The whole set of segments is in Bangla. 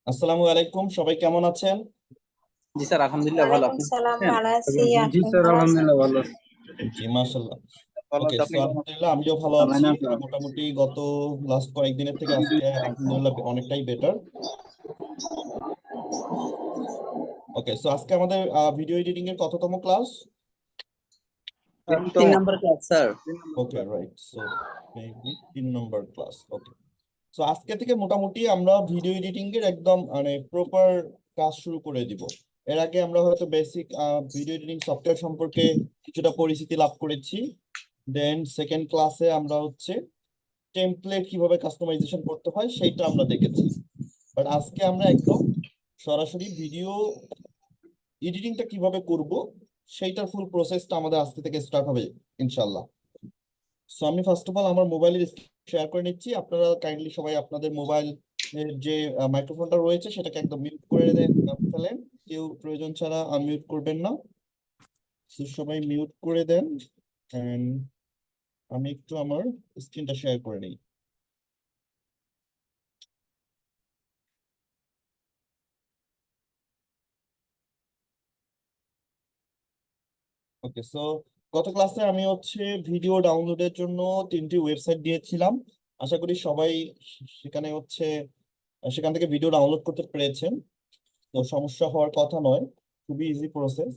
আসসালামু আলাইকুম, সবাই কেমন আছেন? জি স্যার, আলহামদুলিল্লাহ ভালো। ওয়ালাইকুম আপনি সালাম, আছেন? ভালো আছি। জি আপনি স্যার, ভালো আছেন? আলহামদুলিল্লাহ ভালো আছি। জি, মাশাআল্লাহ। ভালো ওকে, আছে, সো আপনি কেমন আলহামদুলিল্লাহ আমিও ভালো আছি। আছেন? মোটামুটি গত লাস্ট কয়েকদিনের থেকে আজকে আলহামদুলিল্লাহ অনেকটাই বেটার। ওকে, সো আজকে আমাদের ভিডিও এডিটিং এর কততম class? 3 number class sir. Okay, right. So 3 number class. Okay, so আজকে থেকে মোটামুটি আমরা ভিডিও এডিটিং এর একদম মানে প্রপার কাজ শুরু করে দিব। এর আগে আমরা হয়তো বেসিক ভিডিও এডিটিং সফটওয়্যার সম্পর্কে কিছুটা পরিচিতি লাভ করেছি। দেন সেকেন্ড ক্লাসে আমরা হচ্ছে টেমপ্লেট কিভাবে কাস্টমাইজেশন করতে হয় সেইটা আমরা দেখেছি। বাট আজকে আমরা একদম সরাসরি ভিডিও এডিটিংটা কিভাবে করব সেইটার ফুল প্রসেসটা আমাদের আজকে থেকে স্টার্ট হবে ইনশাল্লাহ। সো আমি ফার্স্ট অফ অল আমার মোবাইলের শেয়ার করে নিচ্ছি। আপনারা কাইন্ডলি সবাই আপনাদের মোবাইল যে মাইক্রোফোনটা রয়েছে সেটাকে একদম মিউট করে ফেলেন। কেউ প্রয়োজন ছাড়া আনমিউট করবেন না। সো সবাই মিউট করে দেন। এন্ড আমি একটু আমার স্ক্রিনটা শেয়ার করে নিই। ওকে, সো গত ক্লাসে আমি হচ্ছে ভিডিও ডাউনলোডের জন্য 3টি ওয়েবসাইট দিয়েছিলাম। আশা করি সবাই সেখানে হচ্ছে সেখান থেকে ভিডিও ডাউনলোড করতে পেরেছেন। তো সমস্যা হওয়ার কথা নয়, খুবই ইজি প্রসেস।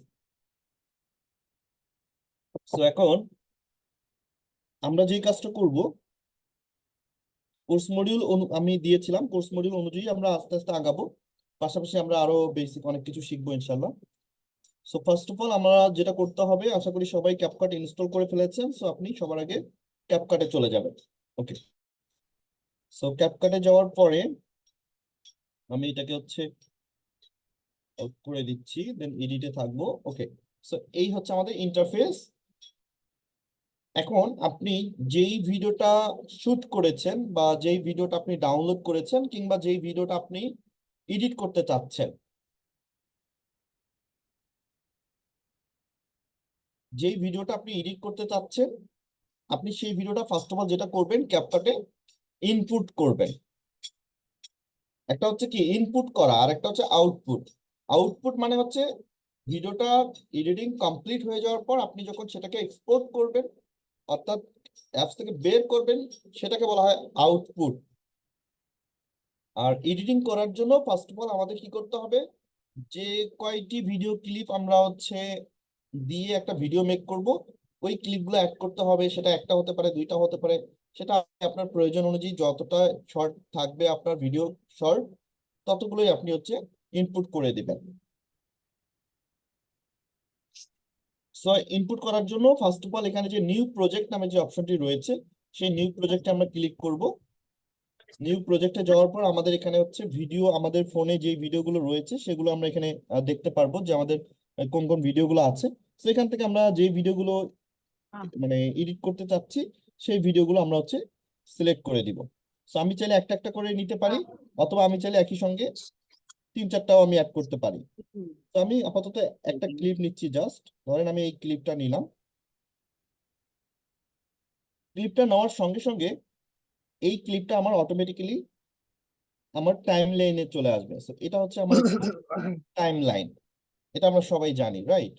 সো এখন আমরা যে কাজটা করব, কোর্স মডিউল আমি দিয়েছিলাম, কোর্স মডিউল অনুযায়ী আমরা আস্তে আস্তে আগাবো। পাশাপাশি আমরা আরো বেসিক অনেক কিছু শিখবো ইনশাল্লাহ। সো ফার্স্ট অফ অল আমরা যেটা করতে হবে, আশা করি সবাই ক্যাপকাট ইনস্টল করে ফেলেছেন। সো আপনি সবার আগে ক্যাপকাটে চলে যাবেন। ওকে, সো ক্যাপকাটে যাওয়ার পরে আমি এটাকে হচ্ছে out করে দিচ্ছি, দেন এডিটে থাকবো। ওকে, সো এই হচ্ছে আমাদের ইন্টারফেস। এখন আপনি যেই ভিডিওটা শুট করেছেন বা যেই ভিডিওটা আপনি ডাউনলোড করেছেন কিংবা যেই ভিডিওটা আপনি এডিট করতে চাচ্ছেন, যেই ভিডিওটা আপনি এডিট করতে চাচ্ছেন, আপনি সেই ভিডিওটা ফার্স্ট অফ অল যেটা করবেন, ক্যাপকাটে ইনপুট করবেন। একটা হচ্ছে কি ইনপুট করা, আর একটা হচ্ছে আউটপুট। আউটপুট মানে হচ্ছে ভিডিওটা এডিটিং কমপ্লিট হয়ে যাওয়ার পর আপনি যখন সেটাকে এক্সপোর্ট করবেন, অর্থাৎ অ্যাপস থেকে বের করবেন, সেটাকে বলা হয় আউটপুট। আর এডিটিং করার জন্য ফার্স্ট অফ অল আমাদের কি করতে হবে, যে কয়টি ভিডিও ক্লিপ আমরা হচ্ছে দিয়ে একটা ভিডিও মেক করব, ওই ক্লিপগুলো অ্যাড করতে হবে। সেটা একটা হতে পারে, দুইটা হতে পারে, সেটা আপনার প্রয়োজন অনুযায়ী যতটা শর্ট থাকবে আপনার ভিডিও শর্ট, ততগুলোই আপনি হচ্ছে ইনপুট করে দিবেন। সো ইনপুট করার জন্য ফার্স্ট অফ অল এখানে যে নিউ প্রজেক্ট নামে যে অপশনটি রয়েছে, সেই নিউ প্রজেক্টে আমরা ক্লিক করব। নিউ প্রজেক্টে যাওয়ার পর আমাদের এখানে হচ্ছে ভিডিও, আমাদের ফোনে যে ভিডিওগুলো রয়েছে সেগুলো আমরা এখানে দেখতে পারবো যে আমাদের কোন কোন ভিডিওগুলো আছে। তো এখান থেকে আমরা যে ভিডিওগুলো মানে এডিট করতে চাচ্ছি সেই ভিডিওগুলো আমরা হচ্ছে সিলেক্ট করে দিব। তো আমি চাইলে একটা একটা করে নিতে পারি, অথবা আমি চাইলে একই সঙ্গে 3-4টাও আমি অ্যাড করতে পারি। তো আমি আপাতত একটা ক্লিপ নিচ্ছি, জাস্ট ধরেন আমি এই ক্লিপটা নিলাম। ক্লিপটা নেওয়ার সঙ্গে সঙ্গে এই ক্লিপটা আমার অটোমেটিক্যালি আমার টাইম লাইনে চলে আসবে। So এটা হচ্ছে আমার টাইম লাইন, এটা আমরা সবাই জানি, রাইট?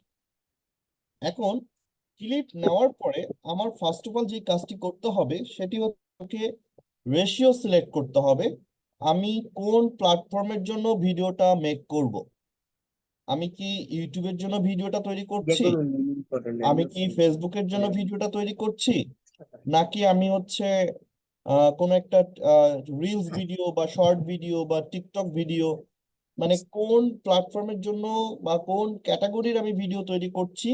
এখন ক্লিপ নেওয়ার পরে আমার ফার্স্ট অফ অল যে কাজটি করতে হবে সেটি হচ্ছে রেশিও সিলেক্ট করতে হবে। আমি কোন প্ল্যাটফর্মের জন্য ভিডিওটা মেক করব। আমি কি ইউটিউবের জন্য ভিডিওটা তৈরি করছি, আমি কি ফেসবুকের জন্য ভিডিওটা তৈরি করছি, নাকি আমি হচ্ছে কোনো একটা রিলস ভিডিও বা শর্ট ভিডিও বা টিকটক ভিডিও, মানে কোন প্ল্যাটফর্মের জন্য বা কোন ক্যাটাগরির আমি ভিডিও তৈরি করছি,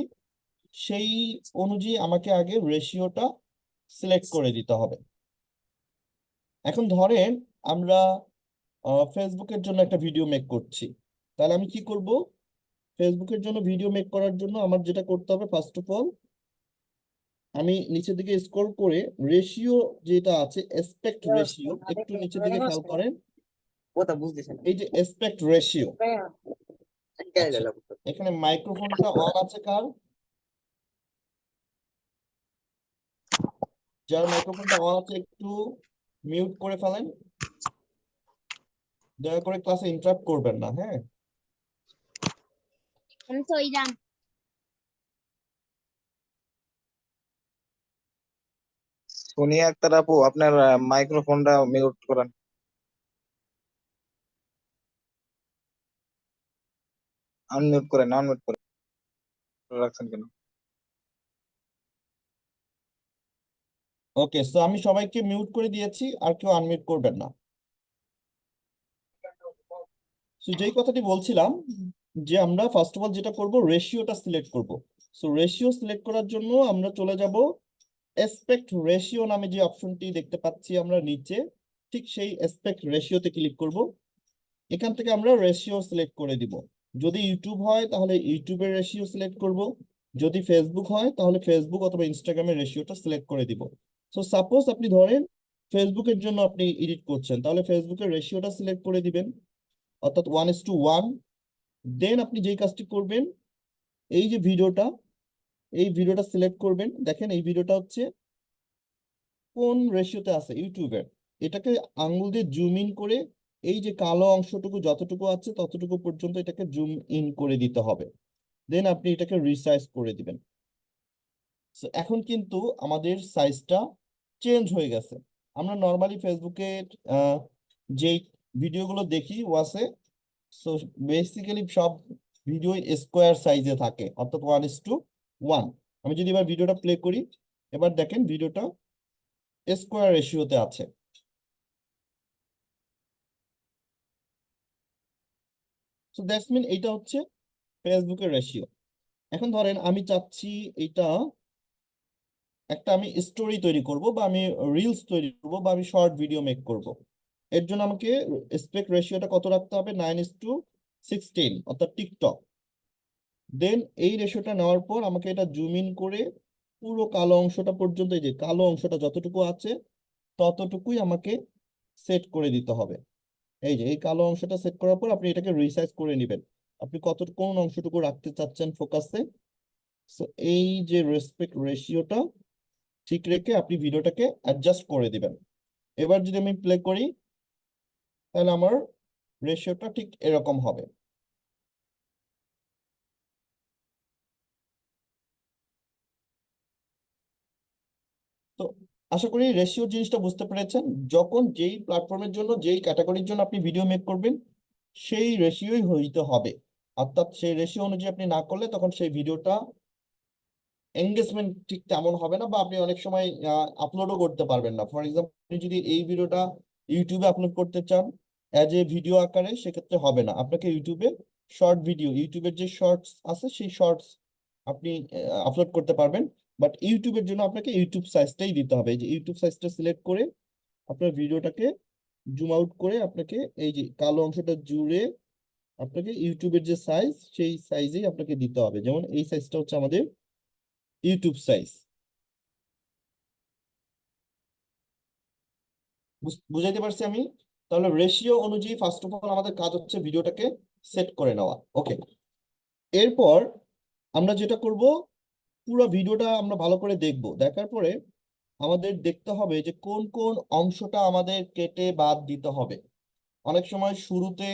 সেই অনুযায়ী আমাকে আগে রেশিওটা সিলেক্ট করে দিতে হবে। এখন ধরেন আমরা ফেসবুকের জন্য একটা ভিডিও মেক করছি, তাহলে আমি কি করব, ফেসবুকের জন্য ভিডিও মেক করার জন্য আমার যেটা করতে হবে, ফার্স্ট অফ অল আমি নিচের দিকে স্ক্রল করে রেশিও যেটা আছে, অ্যাসপেক্ট রেশিও, একটু নিচের দিকে খেয়াল করেন, কথা বুঝতেছেন না। এই যে অ্যাসপেক্ট রেশিও। আচ্ছা, এখানে মাইক্রোফোনটা অন আছে কার? যার মাইক্রোফোনটা অন আছে একটু মিউট করে ফেলেন, দয়া করে ক্লাসে ইন্টারাপ্ট করবেন না, হ্যাঁ? আমি সইরাম। সোনিয়া আক্তার আপু, আপনার মাইক্রোফোনটা মিউট করেন, আনমিউট করেন, আনমিউট করে রাখছেন কেন? ওকে, সো আমি সবাইকে মিউট করে দিয়েছি, আর কেউ আনমিউট করবেন না। সো যেই কথাটি বলছিলাম, যে আমরা ফার্স্ট অফ অল যেটা করব, রেশিওটা সিলেক্ট করব। সো রেশিও সিলেক্ট করার জন্য আমরা চলে যাব অ্যাসপেক্ট রেশিও নামে যে অপশনটি দেখতে পাচ্ছি আমরা নিচে, ঠিক সেই অ্যাসপেক্ট রেশিওতে ক্লিক করব। এখান থেকে আমরা রেশিও সিলেক্ট করে দিব। যদি ইউটিউব হয় তাহলে ইউটিউবের রেশিও সিলেক্ট করব, যদি ফেসবুক হয় তাহলে ফেসবুক অথবা ইনস্টাগ্রামের রেশিওটা সিলেক্ট করে দিব। সো সাপোজ আপনি ধরেন ফেসবুকের জন্য আপনি এডিট করছেন, তাহলে ফেসবুকের রেশিওটা সিলেক্ট করে দিবেন, অর্থাৎ 1:1। দেন আপনি যেই কাজটি করবেন, এই যে ভিডিওটা, এই ভিডিওটা সিলেক্ট করবেন। দেখেন এই ভিডিওটা হচ্ছে কোন রেশিওতে আছে, ইউটিউবের। এটাকে আঙ্গুল দিয়ে জুম ইন করে এই যে কালো অংশটুকু যতটুকু আছে ততটুকু পর্যন্ত এটাকে জুম ইন করে দিতে হবে। দেন আপনি এটাকে রিসাইজ করে দিবেন। So, এখন কিন্তু আমাদের সাইজটা চেঞ্জ হয়ে গেছে। আমরা নর্মালি ফেসবুকে যেই ভিডিওগুলো দেখি ওয়াসে, সো বেসিক্যালি সব ভিডিও স্কোয়ার সাইজে থাকে, অর্থাৎ 1:1। আমি যদি এবার ভিডিওটা প্লে করি, এবার দেখেন ভিডিওটা স্কোয়ার রেশিওতে আছে। সো দ্যাটস মিন এইটা হচ্ছে ফেসবুকের রেশিও। এখন ধরেন আমি চাচ্ছি এটা একটা আমি স্টোরি তৈরি করব, বা আমি রিলস তৈরি করব, বা আমি শর্ট ভিডিও মেক করব। এর জন্য আমাকে স্পেক্ট রেশিওটা কত রাখতে হবে? 9:16, অর্থাৎ টিকটক। দেন এই রেশিওটা নেওয়ার পর আমাকে এটা জুম ইন করে পুরো কালো অংশটা পর্যন্ত, এই যে কালো অংশটা যতটুকু আছে ততটুকুই আমাকে সেট করে দিতে হবে। এই যে এই কালো অংশটা সেট করার পর আপনি এটাকে রিসাইজ করে নেবেন, আপনি কোন অংশটুকু রাখতে চাচ্ছেন ফোকাসে। সো এই যে রেসপেক্ট রেশিওটা ঠিক রেখে আপনি ভিডিওটাকে অ্যাডজাস্ট করে দিবেন। এবার যদি আমি প্লে করি, তাহলে আমার রেশিওটা ঠিক এরকম হবে। তো আশা করি রেশিও জিনিসটা বুঝতে পেরেছেন। যখন যেই প্ল্যাটফর্মের জন্য, যেই ক্যাটাগরির জন্য আপনি ভিডিও মেক করবেন, সেই রেশিওই হইতে হবে। অর্থাৎ সেই রেশিও অনুযায়ী আপনি না করলে তখন সেই ভিডিওটা এঙ্গেজমেন্ট ঠিক তেমন হবে না, বা আপনি অনেক সময় আপলোডও করতে পারবেন না। ফর এক্সাম্পল, আপনি যদি এই ভিডিওটা ইউটিউবে আপলোড করতে চান অ্যাজ এ ভিডিও আকারে, সেক্ষেত্রে হবে না। আপনাকে ইউটিউবে শর্ট ভিডিও, ইউটিউবের যে শর্টস আছে সেই শর্টস আপনি আপলোড করতে পারবেন। বাট ইউটিউবের জন্য আপনাকে ইউটিউব সাইজটাই দিতে হবে। এই যে ইউটিউব সাইজটা সিলেক্ট করে আপনার ভিডিওটাকে জুম আউট করে আপনাকে এই যে কালো অংশটা জুড়ে আপনাকে ইউটিউবের যে সাইজ সেই সাইজেই আপনাকে দিতে হবে। যেমন এই সাইজটা হচ্ছে আমাদের ইউটিউব সাইজ। বুঝাইতে পারছি আমি? তাহলে রেশিও অনুযায়ী ফার্স্ট অফ অল আমাদের কাজ হচ্ছে ভিডিওটাকে সেট করে নেওয়া। ওকে, এরপর আমরা যেটা করব, পুরো ভিডিওটা আমরা ভালো করে দেখব। দেখার পরে আমাদের দেখতে হবে যে কোন কোন অংশটা আমাদের কেটে বাদ দিতে হবে। অনেক সময় শুরুতে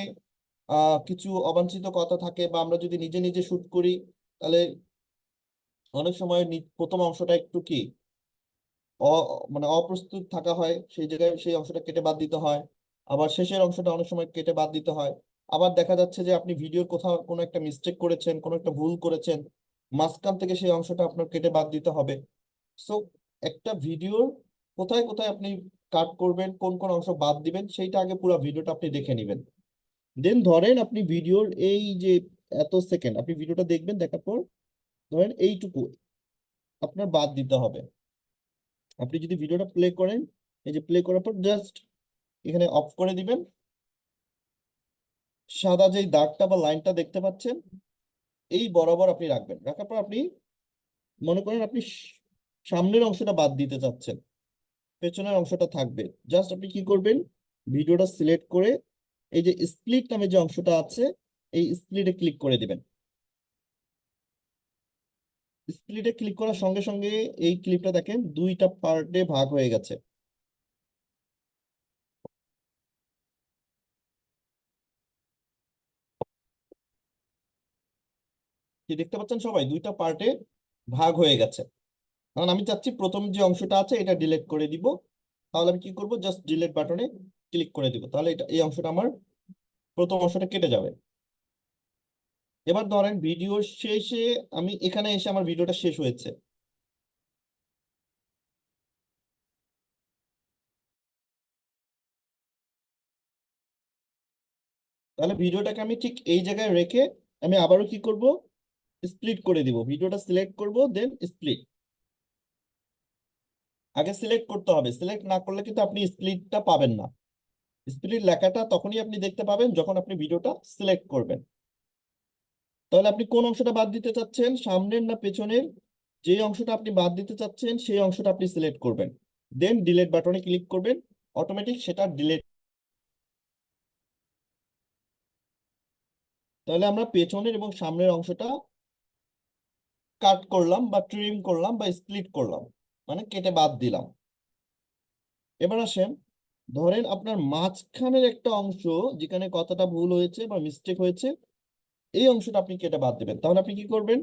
কিছু অবাঞ্ছিত কথা থাকে, বা আমরা যদি নিজে নিজে শুট করি, তাহলে অনেক সময় প্রথম অংশটা একটু কি অ মানে অপ্রস্তুত থাকা হয়, সেই জায়গায় সেই অংশটা কেটে বাদ দিতে হয়। আবার শেষের অংশটা অনেক সময় কেটে বাদ দিতে হয়। আবার দেখা যাচ্ছে যে আপনি ভিডিওর কোথাও কোনো একটা মিস্টেক করেছেন, কোনো একটা ভুল করেছেন, মাঝখান থেকে সেই অংশটা আপনার কেটে বাদ দিতে হবে। সো একটা ভিডিওর কোথায় কোথায় আপনি কাট করবেন, কোন কোন অংশ বাদ দিবেন, সেইটা আগে পুরো ভিডিওটা আপনি দেখে নেবেন। দেন ধরেন আপনি ভিডিওর এই যে এত সেকেন্ড আপনি ভিডিওটা দেখবেন, দেখার পর ধরেন এইটুকু আপনার বাদ দিতে হবে। আপনি যদি ভিডিওটা প্লে করেন, এই যে প্লে করার পর জাস্ট এখানে অফ করে দিবেন। সাদা যেই দাগটা বা লাইনটা দেখতে পাচ্ছেন, এই বরাবর আপনি রাখবেন। রাখার পর আপনি মনে করেন আপনি সামনের অংশটা বাদ দিতে চাচ্ছেন, পেছনের অংশটা থাকবে। জাস্ট আপনি কি করবেন, ভিডিওটা সিলেক্ট করে এই যে স্প্লিট নামে যে অংশটা আছে, এই স্প্লিটে ক্লিক করে দিবেন। স্প্লিটে ক্লিক করার সঙ্গে সঙ্গে এই ক্লিপটা দেখেন দুইটা পার্টে ভাগ হয়ে গেছে। কি দেখতে পাচ্ছেন সবাই, দুইটা পার্টে ভাগ হয়ে গেছে। এখন আমি চাচ্ছি প্রথম যে অংশটা আছে এটা ডিলিট করে দিব। তাহলে আমি কি করব, জাস্ট ডিলিট বাটনে ক্লিক করে দিব, তাহলে এটা এই অংশটা আমার প্রথম অংশটা কেটে যাবে। এবার ধরেন ভিডিওর শেষে আমি এখানে এসে আমার ভিডিওটা শেষ হয়েছে। তাহলে ভিডিওটাকে আমি ঠিক এই জায়গায় রেখে আমি আবারও কি করব, স্প্লিট করে দিব। ভিডিওটা সিলেক্ট করব, দেন স্প্লিট। আগে সিলেক্ট করতে হবে, সিলেক্ট না করলে কিন্তু আপনি স্প্লিটটা পাবেন না। স্প্লিট লেখাটা তখনই আপনি দেখতে পাবেন যখন আপনি ভিডিওটা সিলেক্ট করবেন। তাহলে আপনি কোন অংশটা বাদ দিতে চাচ্ছেন, সামনের না পেছনের? যে অংশটা আপনি বাদ দিতে চাচ্ছেন সেই অংশটা আপনি সিলেক্ট করবেন, দেন ডিলিট বাটনে ক্লিক করবেন, অটোমেটিক সেটা ডিলিট। তাহলে আমরা পেছনের এবং সামনের অংশটা কাট করলাম বা ট্রিম করলাম বা স্প্লিট করলাম, মানে কেটে বাদ দিলাম। এবার আসেন, ধরেন আপনার মাঝখানের একটা অংশ যেখানে কথাটা ভুল হয়েছে বা মিস্টেক হয়েছে, এই অংশটা আপনি কেটে বাদ দিবেন। তাহলে আপনি কি করবেন,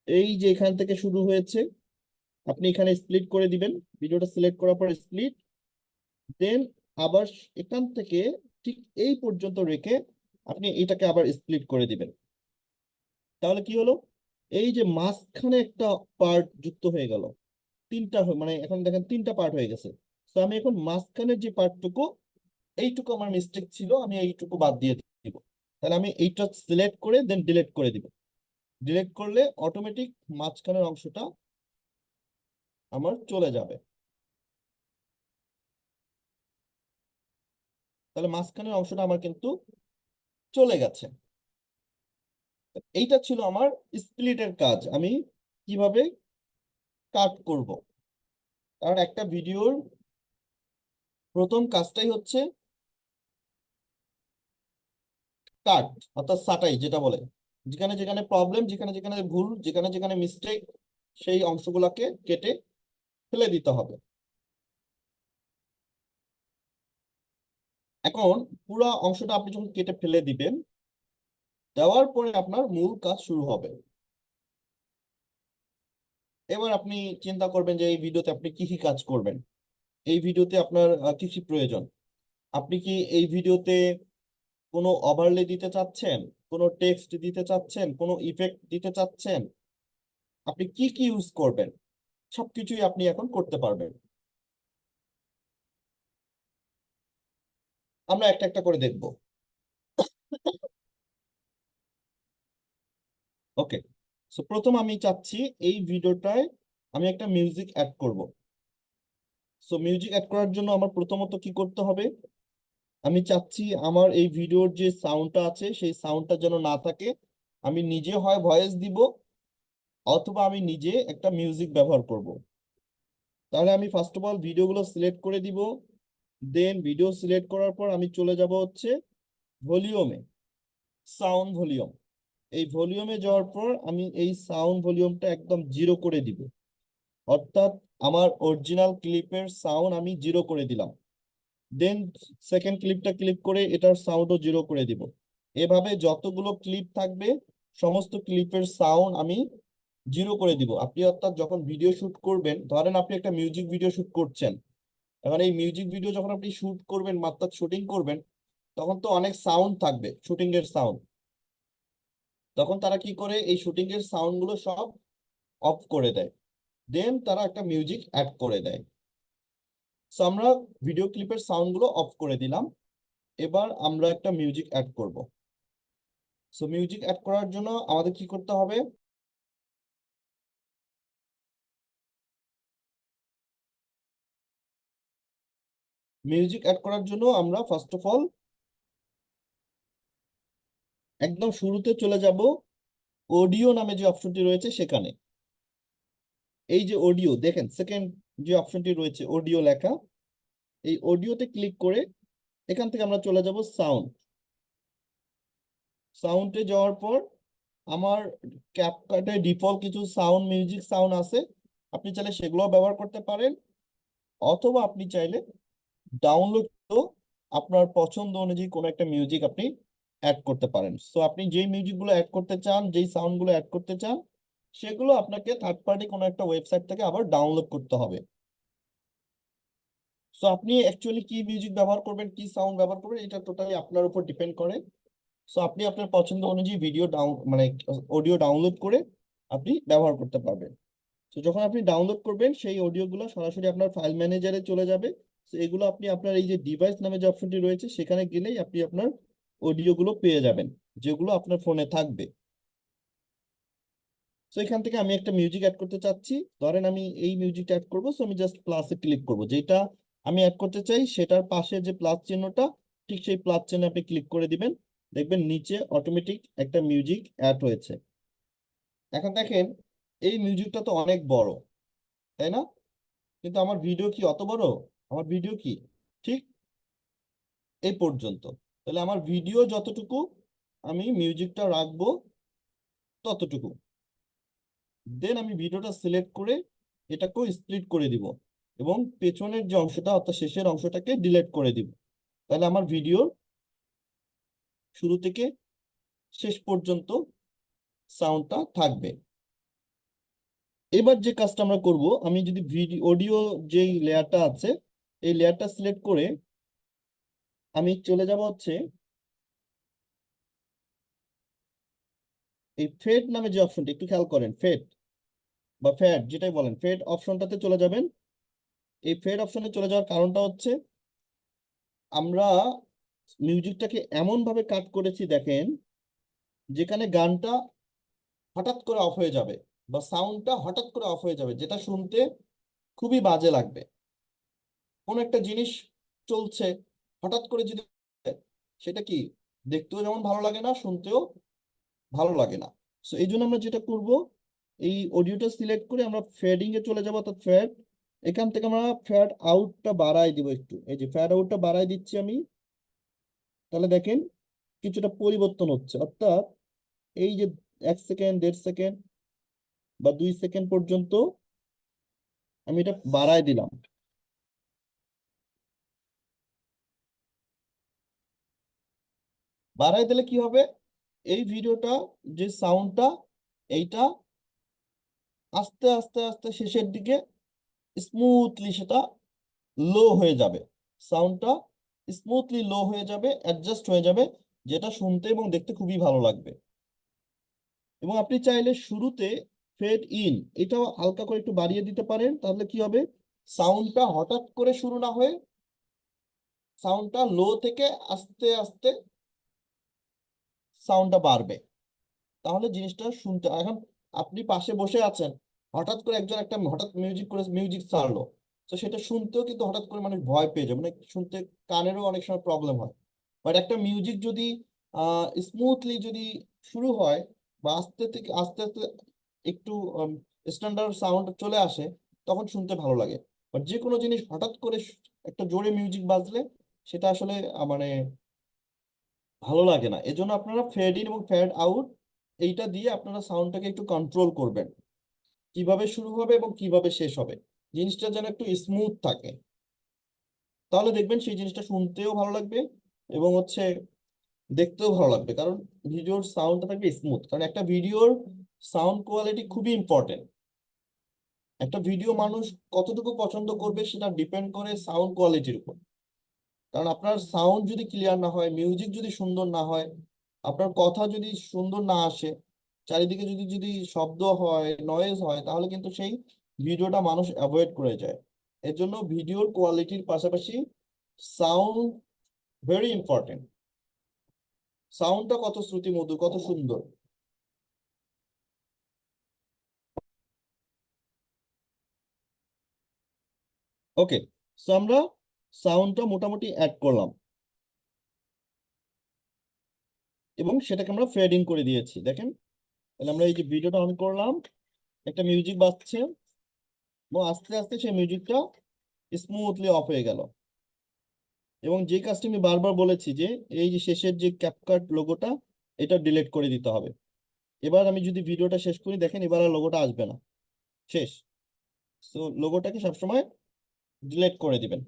এই যে এখান থেকে শুরু হয়েছে আপনি এখানে স্প্লিট করে দিবেন, ভিডিওটা সিলেক্ট করার পর স্প্লিট, দেন আবার এখান থেকে ঠিক এই পর্যন্ত রেখে আপনি এটাকে আবার স্প্লিট করে দিবেন। তাহলে কি হলো, এই যে মাঝখানে একটা পার্ট যুক্ত হয়ে গেল, তিনটা মানে এখন দেখেন তিনটা পার্ট হয়ে গেছে। তো আমি এখন মাঝখানের যে পার্টটুকু, এইটুকু আমার মিস্টেক ছিল, আমি এইটুকু বাদ দিয়ে দিব। তাহলে আমি এইটা সিলেক্ট করে দেন ডিলিট করে দিব। ডিলিট করলে অটোমেটিক মাঝখানের অংশটা আমার চলে যাবে। তাহলে মাঝখানের অংশটা আমার কিন্তু চলে গেছে। এইটা ছিল আমার স্প্লিটের কাজ, আমি কিভাবে কাট করব। কারণ একটা ভিডিওর প্রথম কাজটাই হচ্ছে কাট, অর্থাৎ ছাঁটাই যেটা বলে। যেখানে যেখানে প্রবলেম, যেখানে যেখানে ভুল, যেখানে যেখানে মিস্টেক, সেই অংশগুলোকে কেটে ফেলে দিতে হবে। এখন পুরো অংশটা আপনি যখন কেটে ফেলে দিবেন, দেওয়ার পরে আপনার মূল কাজ শুরু হবে। এবার আপনি চিন্তা করবেন যে এই ভিডিওতে আপনি কি কি কাজ করবেন, এই ভিডিওতে আপনার কি কি প্রয়োজন। আপনি কি এই ভিডিওতে কোনো ওভারলে দিতে চাচ্ছেন, কোনো টেক্সট দিতে চাচ্ছেন, কোনো ইফেক্ট দিতে চাচ্ছেন, আপনি কি কি ইউজ করবেন, সবকিছুই আপনি এখন করতে পারবেন। আমরা একটা একটা করে দেখব। ওকে, সো প্রথম আমি চাচ্ছি এই ভিডিওটায় আমি একটা মিউজিক অ্যাড করব। সো মিউজিক অ্যাড করার জন্য আমার প্রথমত কি করতে হবে, আমি চাচ্ছি আমার এই ভিডিওর যে সাউন্ডটা আছে সেই সাউন্ডটা যেন না থাকে। আমি নিজে হয় ভয়েস দিব, অথবা আমি নিজে একটা মিউজিক ব্যবহার করব। তাহলে আমি ফার্স্ট অফ অল ভিডিওগুলো সিলেক্ট করে দিব, দেন ভিডিও সিলেক্ট করার পর আমি চলে যাব হচ্ছে ভলিউমে, সাউন্ড ভলিউম। এই ভলিউমে যাওয়ার পর আমি এই সাউন্ড ভলিউমটা একদম জিরো করে দিব, অর্থাৎ আমার অরিজিনাল ক্লিপের সাউন্ড আমি জিরো করে দিলাম। দেন সেকেন্ড ক্লিপটা ক্লিক করে এটার সাউন্ডও জিরো করে দিব। এভাবে যতগুলো ক্লিপ থাকবে সমস্ত ক্লিপের সাউন্ড আমি জিরো করে দিব। আপনি অর্থাৎ যখন ভিডিও শুট করবেন, ধরেন আপনি একটা মিউজিক ভিডিও শুট করছেন, এখন এই মিউজিক ভিডিও যখন আপনি শুট করবেন, অর্থাৎ শুটিং করবেন, তখন তো অনেক সাউন্ড থাকবে, শুটিং এর সাউন্ড। তখন তারা কি করে, এই শুটিং এর সাউন্ড গুলো সব অফ করে দেয়, দেন তারা একটা মিউজিক অ্যাড করে দেয়। সো আমরা ভিডিও ক্লিপের সাউন্ড গুলো অফ করে দিলাম, এবার আমরা একটা মিউজিক অ্যাড করব। সো মিউজিক অ্যাড করার জন্য আমাদের কি করতে হবে, মিউজিক অ্যাড করার জন্য আমরা ফার্স্ট অফ অল একদম শুরুতে চলে যাব, অডিও নামে যে অপশনটি রয়েছে সেখানে। এই যে অডিও দেখেন, সেকেন্ড যে অপশনটি রয়েছে অডিও লেখা, এই অডিওতে ক্লিক করে এখান থেকে আমরা চলে যাব সাউন্ড। সাউন্ডে যাওয়ার পর আমার ক্যাপকাটে ডিফল্ট কিছু সাউন্ড মিউজিক সাউন্ড আছে, আপনি চাইলে সেগুলো ব্যবহার করতে পারেন, অথবা আপনি চাইলে ডাউনলোড করেও আপনার পছন্দ অনুযায়ী কোনো একটা মিউজিক আপনি অ্যাড করতে পারেন। সো আপনি যেই মিউজিকগুলো অ্যাড করতে চান, যেই সাউন্ডগুলো অ্যাড করতে চান, সেগুলো আপনাকে থার্ড পার্টি কোনো একটা ওয়েবসাইট থেকে আবার ডাউনলোড করতে হবে। সো আপনি অ্যাকচুয়ালি কি মিউজিক ব্যবহার করবেন, কি সাউন্ড ব্যবহার করবেন, এটা টোটালি আপনার উপর ডিপেন্ড করে। সো আপনি আপনার পছন্দ অনুযায়ী ভিডিও মানে অডিও ডাউনলোড করে আপনি ব্যবহার করতে পারবেন। তো যখন আপনি ডাউনলোড করবেন, সেই অডিওগুলো সরাসরি আপনার ফাইল ম্যানেজারে চলে যাবে। তো এগুলো আপনি আপনার এই যে ডিভাইস নামে যে অপশনটি রয়েছে, সেখানে গেলেই আপনি আপনার অডিওগুলো পেয়ে যাবেন, যেগুলো আপনার ফোনে থাকবে। তো এখান থেকে আমি একটা মিউজিক অ্যাড করতে চাচ্ছি, ধরেন আমি এই মিউজিকটা অ্যাড করবো। সো আমি জাস্ট প্লাসে ক্লিক করব, যেটা আমি অ্যাড করতে চাই সেটার পাশে যে প্লাস চিহ্নটা, ঠিক সেই প্লাস চিহ্নে আপনি ক্লিক করে দিবেন, দেখবেন নিচে অটোমেটিক একটা মিউজিক অ্যাড হয়েছে। এখন দেখেন, এই মিউজিকটা তো অনেক বড়, তাই না? কিন্তু আমার ভিডিও কি অত বড়? আমার ভিডিও কি ঠিক এই পর্যন্ত। তাহলে আমার ভিডিও যতটুকু, আমি মিউজিকটা রাখবো ততটুকু। দেন আমি ভিডিওটা সিলেক্ট করে এটাকেও স্প্লিট করে দিব, এবং পেছনের যে অংশটা অর্থাৎ শেষের অংশটাকে ডিলিট করে দিব। তাহলে আমার ভিডিওর শুরু থেকে শেষ পর্যন্ত সাউন্ডটা থাকবে। এবার যে কাজটা আমরা করব, আমি যদি ভিডিও অডিও যেই লেয়ারটা আছে, এই লেয়ারটা সিলেক্ট করে আমি চলে যাব হচ্ছে এই ফেড নামে যে অপশনটা, একটু খেয়াল করেন, ফেড বা ফ্যাড যেটাই বলেন, ফেড অপশনটাতে চলে যাবেন। এই ফেড অপশনে চলে যাওয়ার কারণটা হচ্ছে, আমরা মিউজিকটাকে এমন ভাবে কাট করেছি দেখেন, যেখানে গানটা হঠাৎ করে অফ হয়ে যাবে বা সাউন্ডটা হঠাৎ করে অফ হয়ে যাবে, যেটা শুনতে খুবই বাজে লাগবে। কোন একটা জিনিস চলছে, হঠাৎ করে যদি, সেটা কি দেখতেও যেমন ভালো লাগে না, শুনতেও ভালো লাগে না। সো এই জন্য আমরা যেটা করব, এই অডিওটা সিলেক্ট করে আমরা ফেডিং এ চলে যাবো, অর্থাৎ ফ্যাড। এখান থেকে আমরা ফ্যাড আউটটা বাড়াই দিব একটু, এই যে ফ্যাড আউটটা বাড়াই দিচ্ছি আমি। তাহলে দেখেন কিছুটা পরিবর্তন হচ্ছে, অর্থাৎ এই যে 1 সেকেন্ড, 1.5 সেকেন্ড বা 2 সেকেন্ড পর্যন্ত আমি এটা বাড়াই দিলাম। বাড়াই দিলে কি হবে, এই ভিডিওটা যে সাউন্ডটা, এইটা আস্তে আস্তে আস্তে শেষের দিকে স্মুথলি সেটা লো হয়ে যাবে, সাউন্ডটা স্মুথলি লো হয়ে যাবে, অ্যাডজাস্ট হয়ে যাবে, যেটা শুনতে এবং দেখতে খুবই ভালো লাগবে। এবং আপনি চাইলে শুরুতে ফেড ইন এটাও হালকা করে একটু বাড়িয়ে দিতে পারেন, তাহলে কি হবে, সাউন্ডটা হঠাৎ করে শুরু না হয়ে সাউন্ডটা লো থেকে আস্তে আস্তে সাউন্ডটা বাড়বে। তাহলে জিনিসটা শুনতে, এখন আপনি পাশে বসে আছেন, হঠাৎ করে একজন একটা হঠাৎ মিউজিক করে মিউজিক ছাড়লো, তো সেটা শুনতেও কিন্তু হঠাৎ করে মানুষ ভয় পেয়ে যায়, মানে শুনতে কানেরও অনেক সময় প্রবলেম হয়। বাট একটা মিউজিক যদি স্মুথলি যদি শুরু হয়, বা আস্তে থেকে আস্তে আস্তে একটু স্ট্যান্ডার্ড সাউন্ড চলে আসে, তখন শুনতে ভালো লাগে। বাট যে কোনো জিনিস হঠাৎ করে একটা জোরে মিউজিক বাজলে সেটা আসলে মানে ভালো লাগে না। এজন্য আপনারা ফেড ইন এবং ফেড আউট এইটা দিয়ে আপনারা সাউন্ডটাকে একটু কন্ট্রোল করবেন, কিভাবে শুরু হবে এবং কিভাবে শেষ হবে, জিনিসটা যেন একটু স্মুথ থাকে। তাহলে দেখবেন সেই জিনিসটা শুনতেও ভালো লাগবে এবং হচ্ছে দেখতেও ভালো লাগবে, কারণ ভিডিওর সাউন্ডটা থাকবে স্মুথ। কারণ একটা ভিডিওর সাউন্ড কোয়ালিটি খুবই ইম্পর্টেন্ট। একটা ভিডিও মানুষ কতটুকু পছন্দ করবে সেটা ডিপেন্ড করে সাউন্ড কোয়ালিটির উপর। কারণ আপনার সাউন্ড যদি ক্লিয়ার না হয়, মিউজিক যদি সুন্দর না হয়, আপনার কথা যদি সুন্দর না আসে, চারিদিকে যদি যদি শব্দ হয়, নয়েজ হয়, তাহলে কিন্তু সেই ভিডিওটা মানুষ অ্যাভয়েড করে যায়। এর জন্য ভিডিওর কোয়ালিটির পাশাপাশি সাউন্ড ভেরি ইম্পর্টেন্ট। সাউন্ডটা কত শ্রুতিমধুর, কত সুন্দর। ওকে, সো আমরা সাউন্ডটা মোটামুটি অ্যাড করলাম এবং সেটাকে আমরা ফেডিং করে দিয়েছি, দেখেন। তাহলে আমরা এই যে ভিডিওটা অন করলাম, একটা মিউজিক বাজছে এবং আস্তে আস্তে সেই মিউজিকটা স্মুথলি অফ হয়ে গেল। এবং যে কাজটি আমি বারবার বলেছি যে এই যে শেষের যে ক্যাপকাট লোগোটা, এটা ডিলিট করে দিতে হবে। এবার আমি যদি ভিডিওটা শেষ করি, দেখেন এবার আর লোগোটা আসবে না, শেষ। তো লোগোটাকে সবসময় ডিলিট করে দিবেন।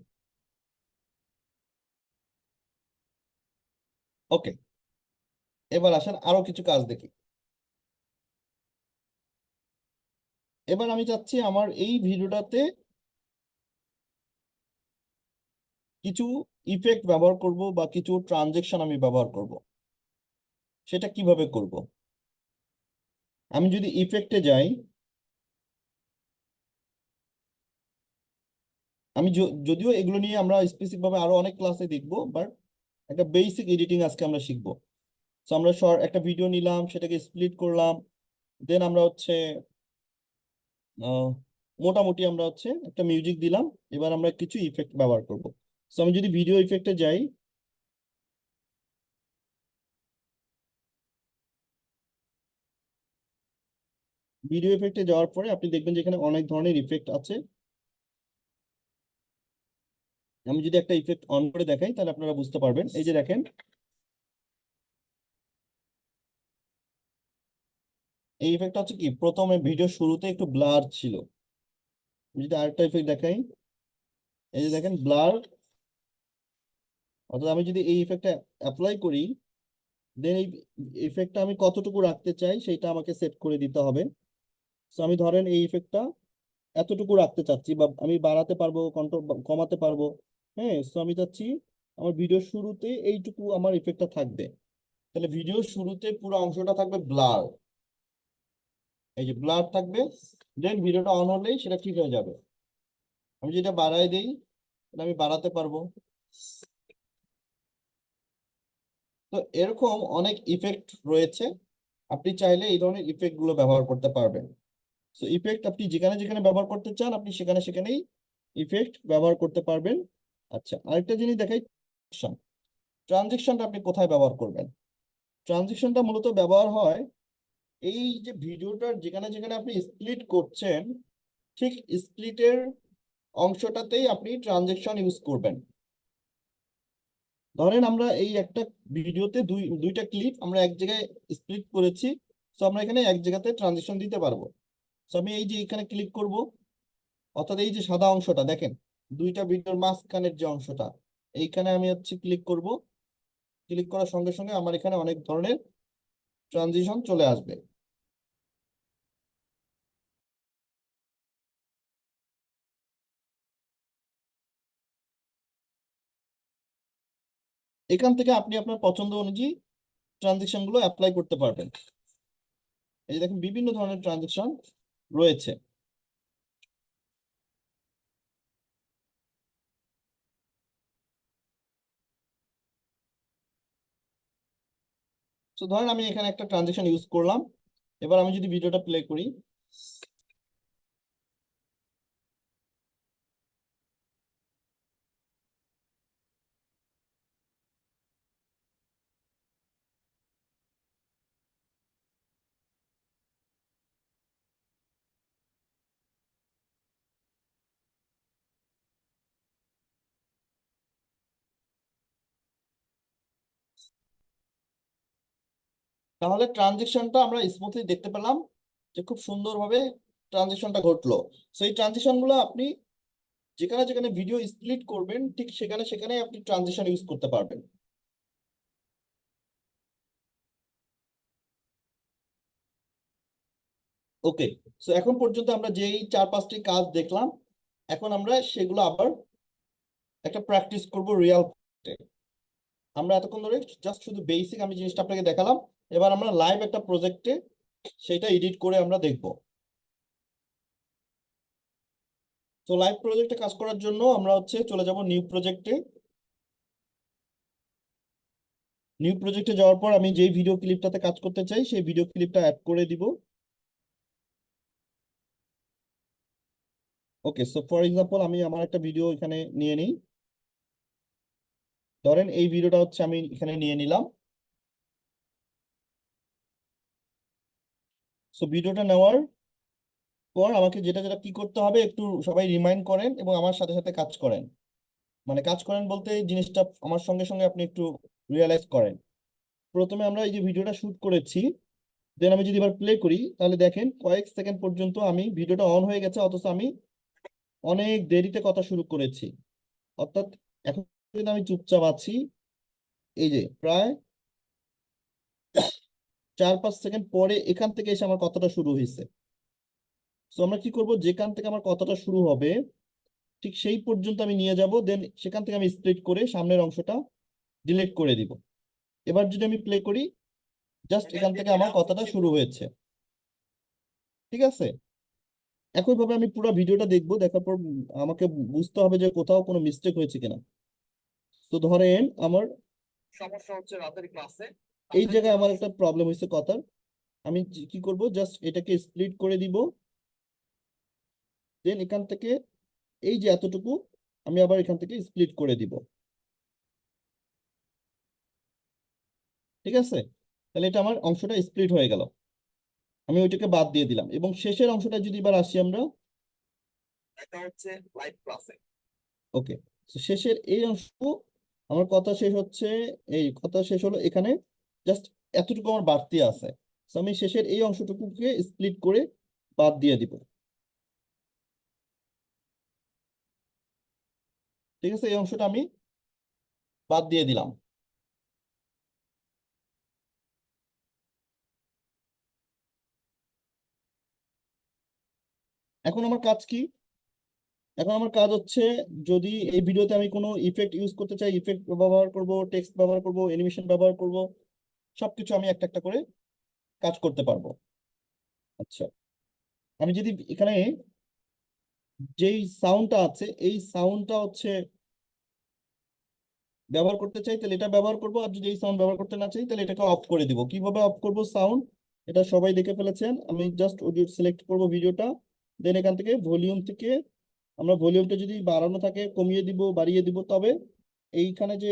ওকে, এবার আসেন আরো কিছু কাজ দেখি। এবার আমি চাচ্ছি আমার এই ভিডিওটাতে কিছু ইফেক্ট ব্যবহার করব বা কিছু ট্রানজেকশন আমি ব্যবহার করব। সেটা কিভাবে করব? আমি যদি ইফেক্টে যাই, আমি যদিও এগুলো নিয়ে আমরা স্পেসিফিক ভাবে আরো অনেক ক্লাসে দেখবো, বাট একটা বেসিক এডিটিং আজকে আমরা শিখবো। তো আমরা একটা ভিডিও নিলাম, সেটাকে স্প্লিট করলাম, দেন আমরা হচ্ছে আহ, মোটামুটি আমরা হচ্ছে একটা মিউজিক দিলাম। এবার আমরা কিছু ইফেক্ট ব্যবহার করব। তো আমি যদি ভিডিও ইফেক্টে যাই, ভিডিও ইফেক্টে যাওয়ার পরে আপনি দেখবেন যে এখানে অনেক ধরনের ইফেক্ট আছে। আমি যদি একটা ইফেক্ট অন করে দেখাই তাহলে আপনারা বুঝতে পারবেন। এই যে দেখেন, এই ইফেক্টটা হচ্ছে কি, প্রথমে ভিডিও শুরুতে একটু ব্লার ছিল। আমি যদি আরেকটা ইফেক্ট দেখাই, এই যে দেখেন ব্লার। অর্থাৎ আমি যদি এই ইফেক্টটা অ্যাপ্লাই করি, দেন এই ইফেক্টটা আমি কতটুকু রাখতে চাই সেটা আমাকে সেট করে দিতে হবে। তো আমি ধরেন এই ইফেক্টটা এতটুকু রাখতে চাচ্ছি, বা আমি বাড়াতে পারবো, কন্ট্রোল কমাতে পারবো। হ্যাঁ, তো আমি চাচ্ছি আমার ভিডিও শুরুতে এইটুকু আমার ইফেক্টটা থাকবে। তাহলে ভিডিও শুরুতে পুরো অংশটা থাকবে ব্লার, এই যে ব্লার থাকবে। দেন ভিডিওটা অন হলেই সেটা ঠিক হয়ে যাবে। আমি যেটা বাড়াই দেই, তাহলে আমি বাড়াতে পারবো। তো এরকম অনেক ইফেক্ট রয়েছে, আপনি চাইলে এই ধরনের ইফেক্ট গুলো ব্যবহার করতে পারবেন। তো ইফেক্ট আপনি যেখানে যেখানে ব্যবহার করতে চান, আপনি সেখানে সেখানেই ইফেক্ট ব্যবহার করতে পারবেন। আচ্ছা, আরেকটা জিনিস দেখাই, ট্রানজেকশনটা আপনি কোথায় ব্যবহার করবেন? ট্রানজেকশনটা মূলত ব্যবহার হয় এই যে ভিডিওটার যেখানে যেখানে আপনি স্প্লিট করছেন, ঠিক স্প্লিটের অংশটাতেই আপনি ট্রানজেকশন ইউজ করবেন। ধরেন আমরা এই একটা ভিডিওতে দুইটা ক্লিপ আমরা এক জায়গায় স্প্লিট করেছি, তো আমরা এখানে এক জায়গাতে ট্রানজেকশন দিতে পারবো। তো আমি এই যে এখানে ক্লিক করব, অর্থাৎ এই যে সাদা অংশটা দেখেন, দুইটা ভিডিওর মাঝখানের যে অংশটা, এইখানে আমি হচ্ছে ক্লিক করব। ক্লিক করার সঙ্গে সঙ্গে আমার এখানে অনেক ধরনের ট্রানজিশন চলে আসবে। এখান থেকে আপনি আপনার পছন্দ অনুযায়ী ট্রানজিশন গুলো অ্যাপ্লাই করতে পারবেন। এই যে দেখেন বিভিন্ন ধরনের ট্রানজিশন রয়েছে। তো ধরেন আমি এখানে একটা ট্রানজিশন ইউজ করলাম। এবার আমি যদি ভিডিওটা প্লে করি, তাহলে ট্রানজিশনটা আমরা স্মুথলি দেখতে পেলাম যে খুব সুন্দরভাবে ট্রানজিশনটা ঘটলো। সেই ট্রানজিশন গুলো আপনি যেখানে যেখানে ভিডিও স্প্লিট করবেন, ঠিক সেখানে সেখানে আপনি ট্রানজিশন ইউজ করতে পারবেন। ওকে, সো এখন পর্যন্ত আমরা যেই 4-5টি কাজ দেখলাম, এখন আমরা সেগুলো আবার একটা প্র্যাকটিস করব রিয়াল। আমরা এতক্ষণ ধরে জাস্ট শুধু বেসিক আমি জিনিসটা আপনাকে দেখালাম। এবার আমরা লাইভ একটা প্রজেক্টে সেটা এডিট করে আমরা দেখব। তো লাইভ প্রজেক্টে কাজ করার জন্য আমরা হচ্ছে চলে যাব নিউ প্রজেক্টে। নিউ প্রজেক্টে যাওয়ার পর আমি যেই ভিডিও ক্লিপটাতে কাজ করতে চাই সেই ভিডিও ক্লিপটা অ্যাড করে দিব। ওকে, সো ফর এক্সাম্পল আমি আমার একটা ভিডিও এখানে নিয়ে নিই। ধরেন এই ভিডিওটা হচ্ছে আমি এখানে নিয়ে নিলাম। সো ভিডিওটা নেওয়ার পর আমাকে যেটা যেটা কি করতে হবে একটু সবাই রিমাইন্ড করেন এবং আমার সাথে সাথে কাজ করেন। মানে কাজ করেন বলতে এই জিনিসটা আমার সঙ্গে সঙ্গে আপনি একটু রিয়েলাইজ করেন। প্রথমে আমরা এই যে ভিডিওটা শুট করেছি, দেন আমি যদি এবার প্লে করি তাহলে দেখেন কয়েক সেকেন্ড পর্যন্ত আমি ভিডিওটা অন হয়ে গেছে, অথচ আমি অনেক দেরিতে কথা শুরু করেছি। অর্থাৎ এখন কিন্তু আমি চুপচাপ আছি, এই যে প্রায় 4-5 সেকেন্ড পরে এখান থেকে এসে আমার কথাটা শুরু হয়েছে। তো আমরা কি করব, যেখান থেকে আমার কথাটা শুরু হবে ঠিক সেই পর্যন্ত আমি নিয়ে যাব, দেন সেখান থেকে আমি স্প্লিট করে সামনের অংশটা ডিলিট করে দিব। এবার যদি আমি প্লে করি, জাস্ট এখান থেকে আমার কথাটা শুরু হয়েছে। ঠিক আছে, একইভাবে আমি পুরো ভিডিওটা দেখবো, দেখার পর আমাকে বুঝতে হবে যে কোথাও কোনো মিস্টেক হয়েছে কিনা। তো ধরেন আমার সমস্যা হচ্ছে রাতের ক্লাসে, এই জায়গায় আমার একটা প্রবলেম হয়েছে কথার। আমি কি করব, জাস্ট এটাকে স্প্লিট করে দিব, দেন এখান থেকে এই যে এতটুকু আমি আবার এখান থেকে স্প্লিট করে দিব। ঠিক আছে, তাহলে এটা আমার অংশটা স্প্লিট হয়ে গেল, আমি ওইটাকে বাদ দিয়ে দিলাম। এবং শেষের অংশটা যদি এবার আসি আমরা, এটা হচ্ছে লাইভ ক্লাসে। ওকে, শেষের এই অংশ, আমার কথা শেষ হচ্ছে, এই কথা শেষ হলো এখানে, জাস্ট এতটুকু আমার বাড়তি আছে। তো আমি শেষের এই অংশটুকুকে স্প্লিট করে বাদ দিয়ে দিব। ঠিক আছে, এই অংশটা আমি বাদ দিয়ে দিলাম। এখন আমার কাজ কি? এখন আমার কাজ হচ্ছে, যদি এই ভিডিওতে আমি কোনো ইফেক্ট ইউজ করতে চাই, ইফেক্ট ব্যবহার করব, টেক্সট ব্যবহার করব, অ্যানিমেশন ব্যবহার করব, সবকিছু আমি একটা একটা করে কাজ করতে পারবো। আচ্ছা, আমি যদি এখানে যেই সাউন্ডটা আছে এই সাউন্ডটা হচ্ছে ব্যবহার করতে চাই, তাহলে এটা ব্যবহার করব। আর যদি এই সাউন্ড ব্যবহার করতে না চাই, তাহলে এটাকে অফ করে দিব। কিভাবে অফ করব সাউন্ড, এটা সবাই দেখে ফেলেছেন। আমি জাস্ট অডিও সিলেক্ট করব ভিডিওটা, দেন এখান থেকে ভলিউম থেকে আমরা ভলিউমটা যদি বাড়ানো থাকে কমিয়ে দিব, বাড়িয়ে দিব। তবে এইখানে যে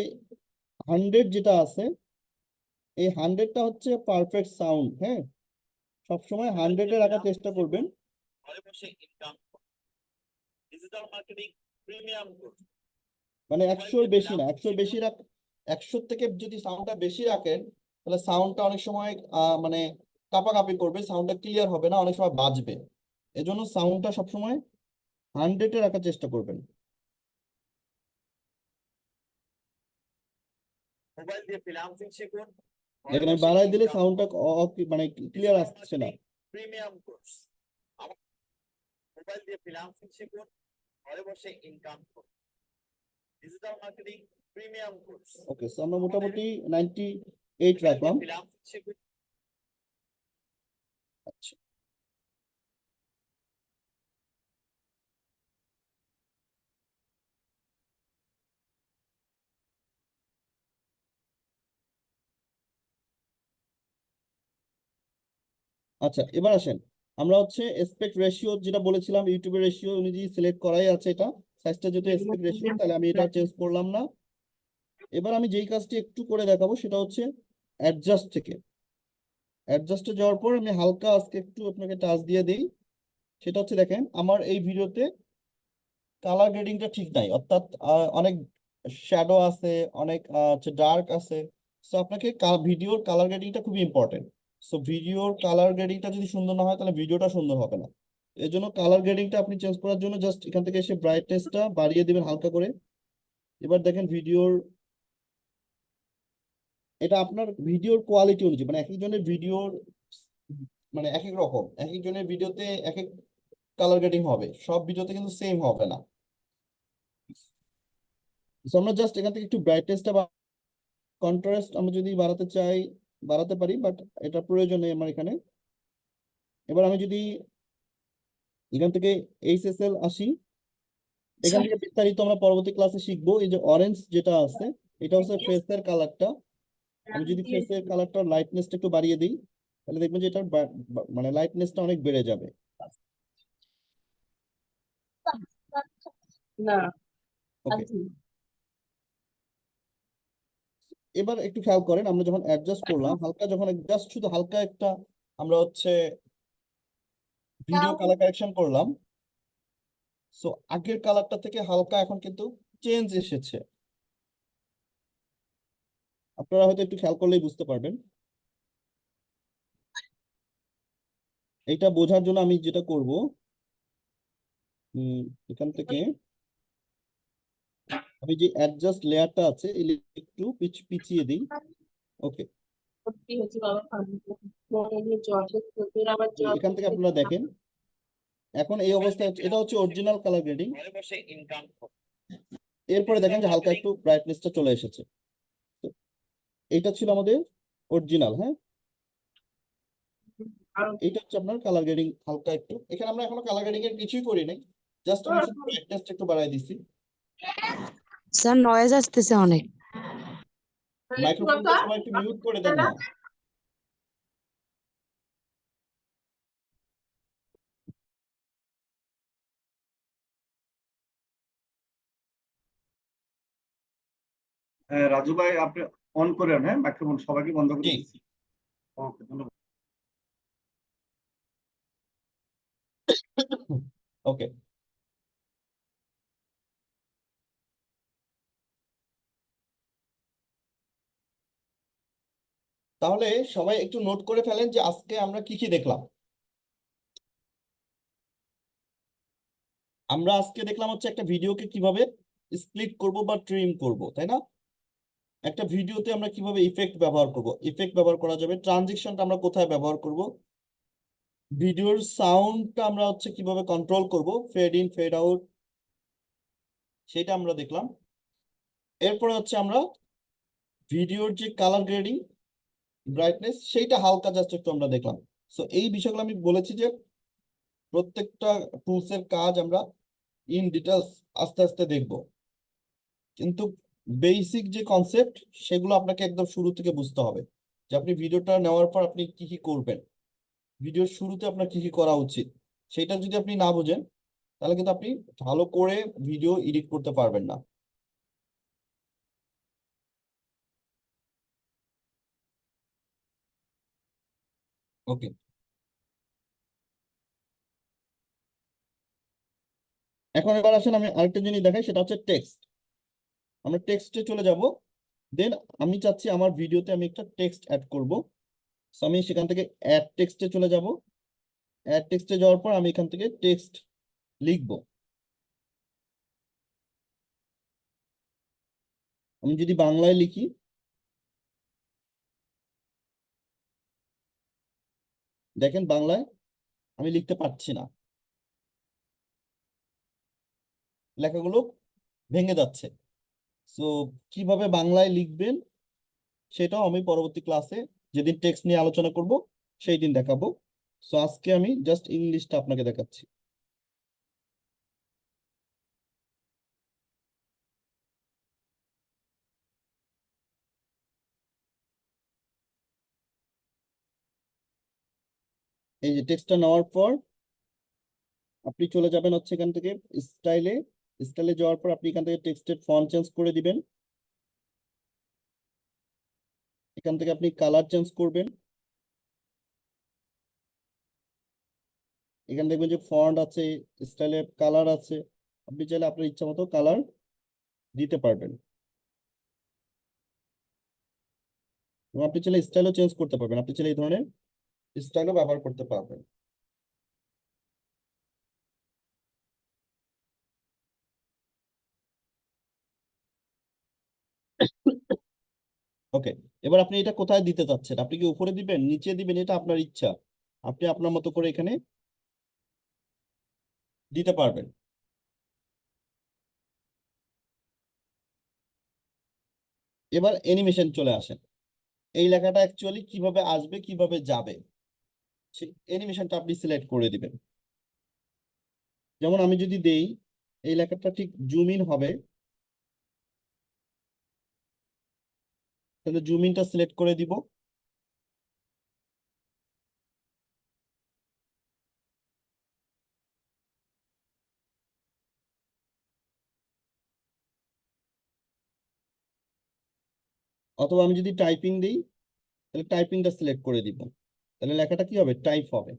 100 যেটা আছে, এই 100টা হচ্ছে পারফেক্ট সাউন্ড। হ্যাঁ, সবসময় 100-এ রাখার চেষ্টা করবেন। মানে 100-এর বেশি না, 100-এর বেশি 100 থেকে যদি সাউন্ডটা বেশি রাখেন, তাহলে সাউন্ডটা অনেক সময় মানে কাঁপাকাঁপি করবে, সাউন্ডটা ক্লিয়ার হবে না, অনেক সময় বাজবে। এজন্য সাউন্ডটা সবসময় 100-এ রাখার চেষ্টা করবেন। দেখেন আমি বাড়াই দিলে সাউন্ডটা মানে ক্লিয়ার আসছে না। ওকে, সো আমরা মোটামুটি 98 রাখলাম। আচ্ছা, আচ্ছা এবার আসেন, আমরা হচ্ছে এসপেক্ট রেশিও যেটা বলেছিলাম, ইউটিউবের রেশিও অনুযায়ী সিলেক্ট করাই আছে। এটা সাইজটা যেহেতু এসপেক্ট রেশিও, তাহলে আমি এটা চেঞ্জ করলাম না। এবার আমি যেই কাজটি একটু করে দেখাবো সেটা হচ্ছে অ্যাডজাস্ট থেকে। অ্যাডজাস্টে যাওয়ার পর আমি হালকা আজকে একটু আপনাকে টাচ দিয়ে দিই। সেটা হচ্ছে, দেখেন আমার এই ভিডিওতে কালার গ্রেডিংটা ঠিক নাই, অর্থাৎ অনেক শ্যাডো আছে, অনেক হচ্ছে ডার্ক আছে। সো আপনাকে ভিডিওর কালার গ্রেডিংটা খুবই ইম্পর্টেন্ট। সো ভিডিওর কালার গ্রেডিংটা যদি সুন্দর না হয়, তাহলে ভিডিওটা সুন্দর হবে না। এর জন্য কালার গ্রেডিংটা আপনি চেঞ্জ করার জন্য জাস্ট এখান থেকে এসে ব্রাইটনেসটা বাড়িয়ে দিবেন হালকা করে। এবার দেখেন ভিডিওর, এটা আপনার ভিডিওর কোয়ালিটি অনুযায়ী, মানে এক একজনের ভিডিওর মানে এক এক রকম, এক একজনের ভিডিওতে এক এক কালার গ্রেডিং হবে, সব ভিডিওতে কিন্তু সেম হবে না। So আমরা জাস্ট এখান থেকে একটু ব্রাইটনেসটা বা কন্ট্রাস্ট আমরা যদি বাড়াতে চাই বাড়াতে পারি, বাট এটা প্রয়োজন নেই আমার এখানে। এবার আমি যদি এখান থেকে এইচএসএল আসি, এখান থেকে বিস্তারিত আমরা পরবর্তী ক্লাসে শিখবো। এই যে অরেঞ্জ যেটা আছে, এটা হচ্ছে ফেসের কালারটা। আমি যদি ফেসের কালারটা লাইটনেসটা একটু বাড়িয়ে দিই, তাহলে দেখবেন যে এটার মানে লাইটনেসটা অনেক বেড়ে যাবে। না ওকে, এবার একটু খেয়াল করেন, আমরা যখন অ্যাডজাস্ট করলাম হালকা, যখন জাস্ট শুধু হালকা একটা আমরা হচ্ছে ভিডিও কালার কারেকশন করলাম, সো আগের কালারটা থেকে হালকা এখন কিন্তু চেঞ্জ এসেছে। আপনারা হয়তো একটু খেয়াল করলেই বুঝতে পারবেন। এটা বোঝার জন্য আমি যেটা করব, এখান থেকে আমি যে অ্যাডজাস্ট লেয়ারটা আছে একটু পিছিয়ে দিই। ওকে, এখান থেকে আপনারা দেখেন এখন এই অবস্থায় এটা হচ্ছে অরিজিনাল কালার গ্রেডিং। এরপরে দেখেন যে হালকা একটু ব্রাইটনেসটা চলে এসেছে। তো এইটা ছিল আমাদের অরিজিনাল। হ্যাঁ, এইটা হচ্ছে আপনার কালার গ্রেডিং হালকা একটু। এখানে আমরা এখনো কালার গ্রেডিং এর কিছুই করি নাই, জাস্ট আমি শুধু ব্রাইটনেসটা একটু বাড়াই দিছি। স্যার নয়েজ আসতেছে অনেক। মাইক্রোফোনটা সবাই একটু মিউট করে দেন না। রাজু ভাই আপনি অন করেন, হ্যাঁ মাইক্রোফোন সবাইকে বন্ধ করে জি, দিচ্ছি। ওকে, ধন্যবাদ। ওকে। তাহলে সবাই একটু নোট করে ফেলেন যে আজকে আমরা কি কি দেখলাম। আমরা আজকে দেখলাম হচ্ছে একটা ভিডিওকে কিভাবে স্প্লিট করব বা ট্রিম করব, তাই না? একটা ভিডিওতে আমরা কিভাবে ইফেক্ট ব্যবহার করব, ইফেক্ট ব্যবহার করা যাবে। ট্রানজিশনটা আমরা কোথায় ব্যবহার করব, ভিডিওর সাউন্ডটা আমরা হচ্ছে কিভাবে কন্ট্রোল করব, ফেড ইন ফেড আউট, সেটা আমরা দেখলাম। এরপরে হচ্ছে আমরা ভিডিওর যে কালার গ্রেডিং, ব্রাইটনেস, সেইটা হালকা জাস্ট একটু আমরা দেখলাম। সো এই বিষয়গুলো আমি বলেছি যে প্রত্যেকটা টুলস এর কাজ আমরা ইন ডিটেলস আস্তে আস্তে দেখব, কিন্তু বেসিক যে কনসেপ্ট সেগুলো আপনাকে একদম শুরু থেকে বুঝতে হবে। যে আপনি ভিডিওটা নেওয়ার পর আপনি কি কি করবেন, ভিডিওর শুরুতে আপনার কি কি করা উচিত, সেটা যদি আপনি না বোঝেন তাহলে কিন্তু আপনি ভালো করে ভিডিও এডিট করতে পারবেন না। ওকে, এখন এবার আসেন আমি আরেকটা জিনিস দেখাই, সেটা হচ্ছে টেক্সট। আমরা টেক্সটে চলে যাব। দেন আমি চাচ্ছি আমার ভিডিওতে আমি একটা টেক্সট অ্যাড করব। সো আমি সেখান থেকে অ্যাড টেক্সটে চলে যাব। অ্যাড টেক্সটে যাওয়ার পর আমি এখান থেকে টেক্সট লিখব। আমি যদি বাংলায় লিখি, দেখেন বাংলায় আমি লিখতে পারছি না, লেখাগুলো ভেঙে যাচ্ছে। সো কিভাবে বাংলায় লিখবেন সেটাও আমি পরবর্তী ক্লাসে, যেদিন টেক্সট নিয়ে আলোচনা করব সেই দিন দেখাবো। সো আজকে আমি জাস্ট ইংলিশটা আপনাকে দেখাচ্ছি। এই যে টেক্সটটা নেওয়ার পর আপনি চলে যাবেন হচ্ছে এখান থেকে স্টাইলে। স্টাইলে যাওয়ার পর আপনি এখান থেকে টেক্সটের ফন্ট চেঞ্জ করে দিবেন। এখান থেকে আপনি কালার চেঞ্জ করবেন। এখানে দেখবেন যে ফন্ট আছে, স্টাইলে কালার আছে, আপনি চাইলে আপনার ইচ্ছা মতো কালার দিতে পারবেন, এবং আপনি চাইলে স্টাইলও চেঞ্জ করতে পারবেন। আপনি চাইলে এই ধরনের স্টাইলও ব্যবহার করতে পারবেন। ওকে, এবার আপনি এটা কোথায় দিতে চাচ্ছেন, আপনি কি উপরে দিবেন, নিচে দিবেন, এটা আপনার ইচ্ছা, আপনি আপনার মতো করে এখানে দিতে পারবেন। এবার অ্যানিমেশন চলে আসেন। এই লেখাটা অ্যাকচুয়ালি কিভাবে আসবে কিভাবে যাবে সেই অ্যানিমেশনটা আপনি সিলেক্ট করে দিবেন। যেমন আমি যদি দেই এই লেখাটা ঠিক জুম ইন হবে, তাহলে জুম ইনটা সিলেক্ট করে দিব। অথবা আমি যদি টাইপিং দিই তাহলে টাইপিংটা সিলেক্ট করে দিব, তাহলে লেখাটা কি হবে, টাইপ হবে।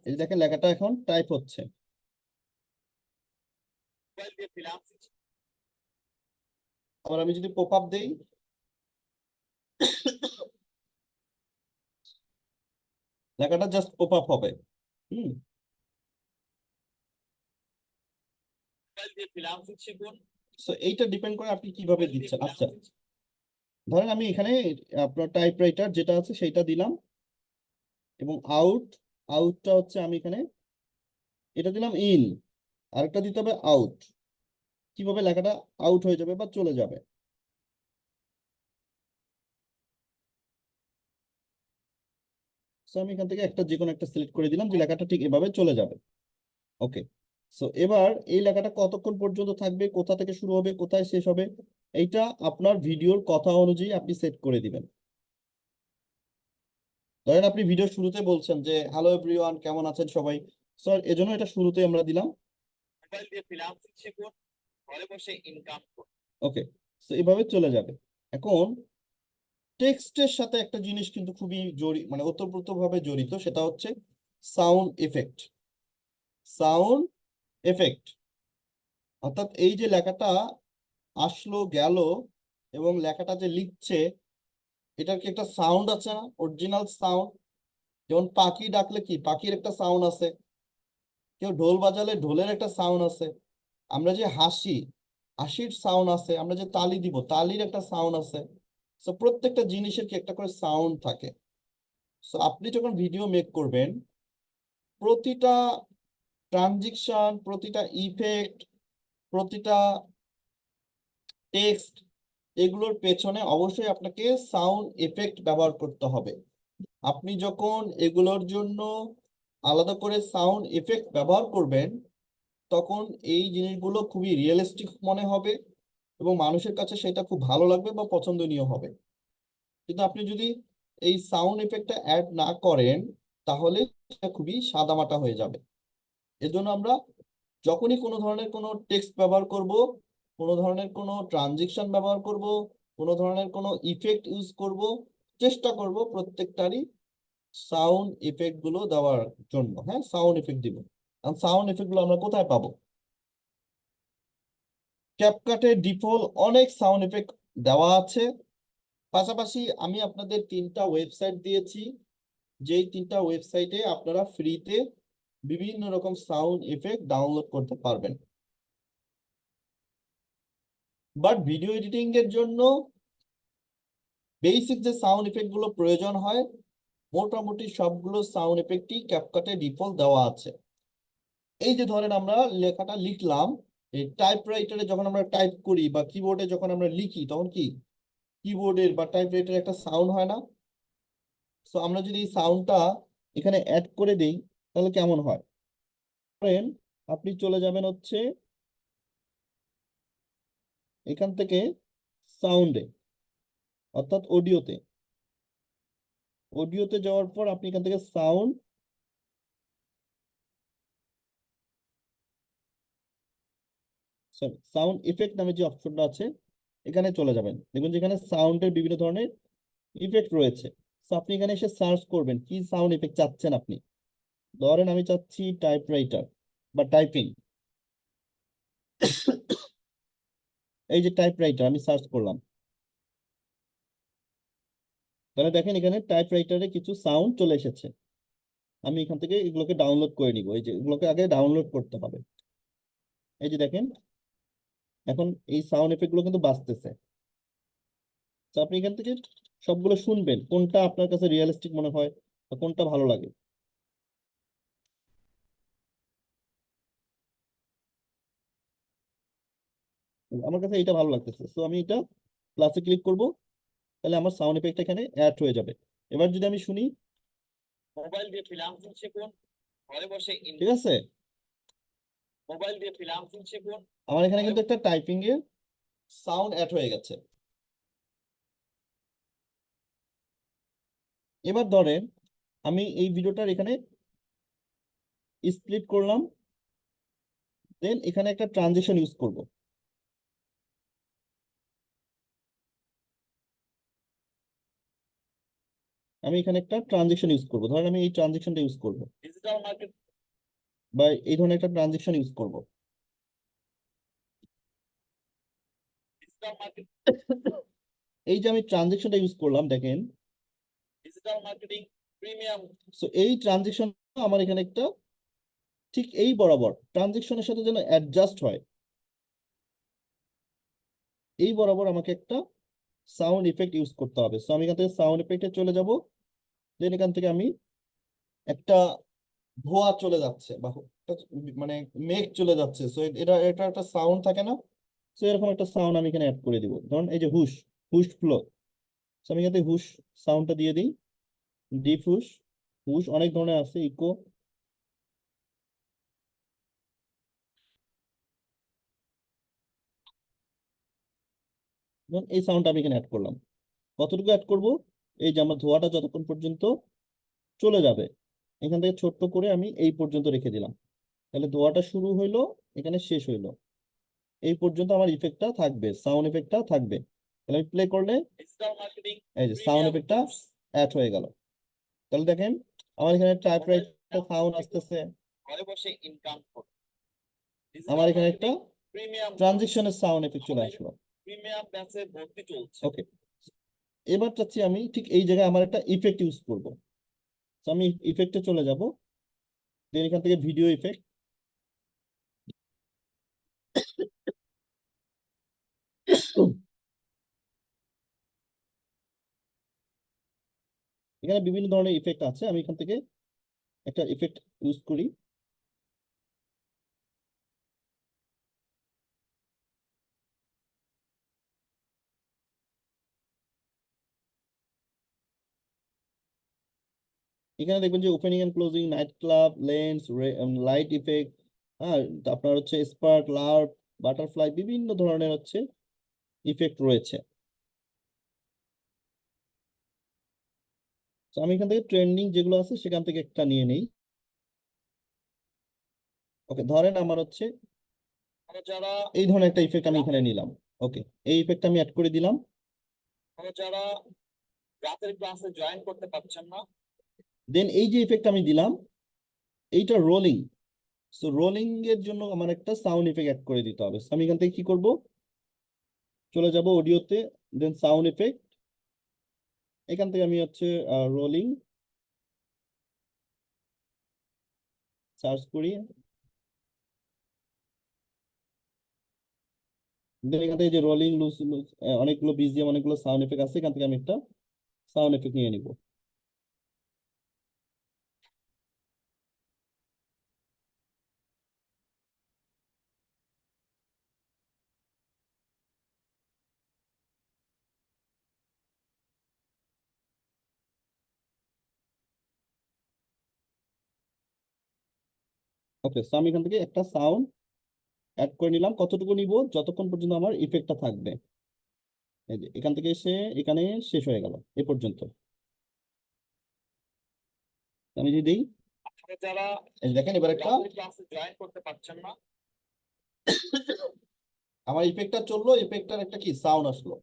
এই যে দেখেন লেখাটা এখন টাইপ হচ্ছে। আবার আমি যদি পপ আপ দেই, লেখাটা জাস্ট পপ আপ হবে। হুম সো এইটা ডিপেন্ড করে আপনি কিভাবে দিচ্ছেন। আচ্ছা, ধরেন আমি এখানে আপনার টাইপরাইটার যেটা আছে সেইটা দিলাম, এবং আউটটা হচ্ছে আমি এখানে এটা দিলাম ইন, আরেকটা দিতে হবে আউট। কিভাবে লেখাটা আউট হয়ে যাবে বা চলে যাবে। সো আমি এখান থেকে একটা যে কোনো একটা সিলেক্ট করে দিলাম যে লেখাটা ঠিক এভাবে চলে যাবে। ওকে, সো এবার এই লেখাটা কতক্ষণ পর্যন্ত থাকবে, কোথা থেকে শুরু হবে, কোথায় শেষ হবে, এইটা আপনার ভিডিওর কথা অনুযায়ী আপনি সেট করে দিবেন। ধরেন আপনি ভিডিও শুরুতে বলছেন যে হ্যালো এভরিওয়ান, কেমন আছেন সবাই, স্যার এজন্য এটা শুরুতে আমরা দিলাম। ওকে, তো এভাবে চলে যাবে। এখন টেক্সটের সাথে একটা জিনিস কিন্তু খুবই মানে ওতপ্রোতভাবে জড়িত, সেটা হচ্ছে সাউন্ড এফেক্ট। সাউন্ড এফেক্ট অর্থাৎ এই যে লেখাটা আসলো গেল এবং লেখাটা যে লিখছে, এটার কি একটা সাউন্ড আছে না, অরিজিনাল সাউন্ড। যেমন পাখি ডাকলে কি পাখির একটা সাউন্ড আছে, কেউ ঢোল বাজালে ঢোলের একটা সাউন্ড আছে, আমরা যে হাসির সাউন্ড আছে, আমরা যে তালি দিব তালির একটা সাউন্ড আছে। সো প্রত্যেকটা জিনিসের কি একটা করে সাউন্ড থাকে। সো আপনি যখন ভিডিও মেক করবেন, প্রতিটা ট্রানজিকশন, প্রতিটা ইফেক্ট, প্রতিটা টেক্সট, এগুলোর পেছনে অবশ্যই আপনাকে সাউন্ড এফেক্ট ব্যবহার করতে হবে। আপনি যখন এগুলোর জন্য আলাদা করে সাউন্ড এফেক্ট ব্যবহার করবেন, তখন এই জিনিসগুলো খুবই রিয়েলিস্টিক মনে হবে এবং মানুষের কাছে সেটা খুব ভালো লাগবে বা পছন্দনীয় হবে। কিন্তু আপনি যদি এই সাউন্ড এফেক্টটা অ্যাড না করেন, তাহলে সেটা খুবই সাদামাটা হয়ে যাবে। এজন্য আমরা যখনই কোনো ধরনের কোনো টেক্সট ব্যবহার করব, কোনো ধরনের কোনো ট্রানজিকশন ব্যবহার করব, কোনো ধরনের কোনো ইফেক্ট ইউজ করব, চেষ্টা করব প্রত্যেকটারই সাউন্ড ইফেক্ট গুলো দেওয়ার জন্য। হ্যাঁ, সাউন্ড ইফেক্ট দিব। সাউন্ড ইফেক্ট গুলো আমরা কোথায় পাবো? ক্যাপকাটে ডিফল্ট অনেক সাউন্ড ইফেক্ট দেওয়া আছে। পাশাপাশি আমি আপনাদের 3টা ওয়েবসাইট দিয়েছি, যেই 3টা ওয়েবসাইটে আপনারা ফ্রিতে বিভিন্ন রকম সাউন্ড ইফেক্ট ডাউনলোড করতে পারবেন। বাট ভিডিও এডিটিং এর জন্য বেসিক যে সাউন্ড ইফেক্ট গুলো প্রয়োজন হয়, মোটামুটি সবগুলো সাউন্ড ইফেক্টই ক্যাপকাটে ডিফল্ট দেওয়া আছে। এই যে ধরেন আমরা লেখাটা লিখলাম, এই টাইপরাইটারে যখন আমরা টাইপ করি বা কিবোর্ডে যখন আমরা লিখি, তখন কি কিবোর্ডের বা টাইপরাইটারে একটা সাউন্ড হয় না? সো আমরা যদি এই সাউন্ডটা এখানে অ্যাড করে দেই, তাহলে কেমন হয়? ধরেন আপনি চলে যাবেন হচ্ছে এখান থেকে সাউন্ডে, অর্থাৎ অডিওতে যাওয়ার পর আপনি এখান থেকে সাউন্ড ইফেক্ট নামে যে অপশনটা আছে, এখানে চলে যাবেন। দেখুন যেখানে সাউন্ডের বিভিন্ন ধরনের ইফেক্ট রয়েছে। তো আপনি এখানে এসে সার্চ করবেন কি সাউন্ড ইফেক্ট চাচ্ছেন আপনি। ধরেন আমি চাচ্ছি টাইপরাইটার বা টাইপিং। এই যে টাইপরাইটার আমি সার্চ করলাম, তাহলে দেখেন এখানে টাইপরাইটারে কিছু সাউন্ড চলে এসেছে। আমি এখান থেকে এগুলোকে ডাউনলোড করে নিব। এই যে এগুলোকে আগে ডাউনলোড করতে হবে। এই যে দেখেন এখন এই সাউন্ড এফেক্ট গুলো কিন্তু বাজতেছে। তো আপনি এখান থেকে সবগুলো শুনবেন, কোনটা আপনার কাছে রিয়েলিস্টিক মনে হয় বা কোনটা ভালো লাগে। আমার কাছে এটা ভালো লাগতেছে, তো আমি এটা প্লাসে ক্লিক করব, তাহলে আমার সাউন্ড এফেক্ট এখানে অ্যাড হয়ে যাবে। এবার যদি আমি শুনি, মোবাইল দিয়ে ফ্রিল্যান্সিং শিখুন, ঘরে বসে ঠিক আছে, মোবাইল দিয়ে ফ্রিল্যান্সিং শিখুন। আমার এখানে কিন্তু একটা টাইপিং এর সাউন্ড অ্যাড হয়ে গেছে। এবার ধরেন আমি এই ভিডিওটার এখানে স্প্লিট করলাম, দেন এখানে একটা ট্রানজিশন ইউজ করব। আমি এখানে একটা ট্রানজিশন ইউজ করব, ধরেন আমি এই ট্রানজিশনটা ইউজ করব ডিজিটাল মার্কেট বা এই ধরনের একটা ট্রানজিশন ইউজ করব। ডিজিটাল মার্কেটিং, এই যে আমি ট্রানজেকশনটা ইউজ করলাম দেখেন, ডিজিটাল মার্কেটিং প্রিমিয়াম। সো এই ট্রানজেকশন আমার এখানে একটা ঠিক এই বরাবর ট্রানজেকশনের সাথে যেন অ্যাডজাস্ট হয়, এই বরাবর আমাকে একটা সাউন্ড ইফেক্ট ইউজ করতে হবে। সো আমি এখান থেকে সাউন্ড ইফেক্টে চলে যাব, দেন এখান থেকে আমি একটা ধোঁয়া চলে যাচ্ছে বা মানে মেঘ চলে যাচ্ছে, সো এটা এটা একটা সাউন্ড থাকে না, সো এরকম একটা সাউন্ড আমি এখানে অ্যাড করে দিব। ধরুন এই যে হুশ, হুশ ফ্লো, সো আমি এখান থেকে হুশ সাউন্ডটা দিয়ে দিই, ডিপ হুশ, হুশ অনেক ধরনের আছে, ইকো, এই সাউন্ডটা আমি এখানে অ্যাড করলাম। কতটুকু অ্যাড করব, এই যে আমার ধোঁয়াটা যতক্ষণ পর্যন্ত চলে যাবে, এখান থেকে ছোট্ট করে আমি এই পর্যন্ত রেখে দিলাম, তাহলে ধোঁয়াটা শুরু হইলো এখানে শেষ হইলো, এই পর্যন্ত আমার ইফেক্টটা থাকবে, সাউন্ড ইফেক্টটা থাকবে। তাহলে আমি প্লে করলে ডিজিটাল মার্কেটিং এই যে সাউন্ড প্রিমিয়াম ইফেক্টটা টুলস। অ্যাড হয়ে গেল। তাহলে দেখেন আমার এখানে টাইপরাইটার সাউন্ড আসতেছে, ঘরে বসে ইনকাম করুন। আমার ডিজিটাল এখানে একটা মার্কেটিং প্রিমিয়াম ট্রানজেকশনের সাউন্ড এফেক্ট চলে আসলো। প্রিমিয়াম ব্যাচে ভর্তি চলছে। ওকে, এবার চাচ্ছি আমি ঠিক এই জায়গায় আমার একটা ইফেক্ট ইউজ করব। তো আমি ইফেক্টে চলে যাব, দেন এখান থেকে ভিডিও ইফেক্ট, এখানে বিভিন্ন ধরনের ইফেক্ট আছে, আমি এখান থেকে একটা ইফেক্ট ইউজ করি। এখানে দেখবেন যে opening and closing, night club, lens, light effect, হ্যাঁ, আপনার হচ্ছে স্পার্ক, লার্প, বাটারফ্লাই, বিভিন্ন ধরনের হচ্ছে ইফেক্ট রয়েছে। তো আমি এখান থেকে ট্রেন্ডিং যেগুলো আছে সেখান থেকে একটা নিয়ে নেই। ওকে, ধরেন আমার হচ্ছে আমরা যারা এই ধরনের একটা ইফেক্ট আমি এখানে নিলাম। ওকে, এই ইফেক্ট আমি অ্যাড করে দিলাম। আমরা যারা রাতের ক্লাসে জয়েন করতে পারছেন না, দেন এই যে ইফেক্ট আমি দিলাম, এইটা রোলিং, সো রোলিং এর জন্য আমার একটা সাউন্ড ইফেক্ট অ্যাড করে দিতে হবে। So আমি এখান থেকে কি করব, চলে যাব অডিওতে, দেন সাউন্ড ইফেক্ট, এখান থেকে আমি হচ্ছে রোলিং সার্চ করি, দেন এখান থেকে যে রোলিং, লুজ লুজ, অনেকগুলো বিজিএম, অনেকগুলো সাউন্ড এফেক্ট আছে, এখান থেকে আমি একটা সাউন্ড এফেক্ট নিয়ে নিব। ওকে, সো আমি এখান থেকে একটা সাউন্ড অ্যাড করে নিলাম, কতটুকু নিব, যতক্ষণ পর্যন্ত আমার ইফেক্টটা থাকবে। এই যে এখান থেকে এসে এখানে শেষ হয়ে গেল এ পর্যন্ত। আমি যদি দিই, আমরা যারা এই যে দেখেন এবার একটা রাতের ক্লাসে জয়েন করতে পারছেন না, আমার ইফেক্টটা চললো, ইফেক্টটার একটা কি সাউন্ড আসলো।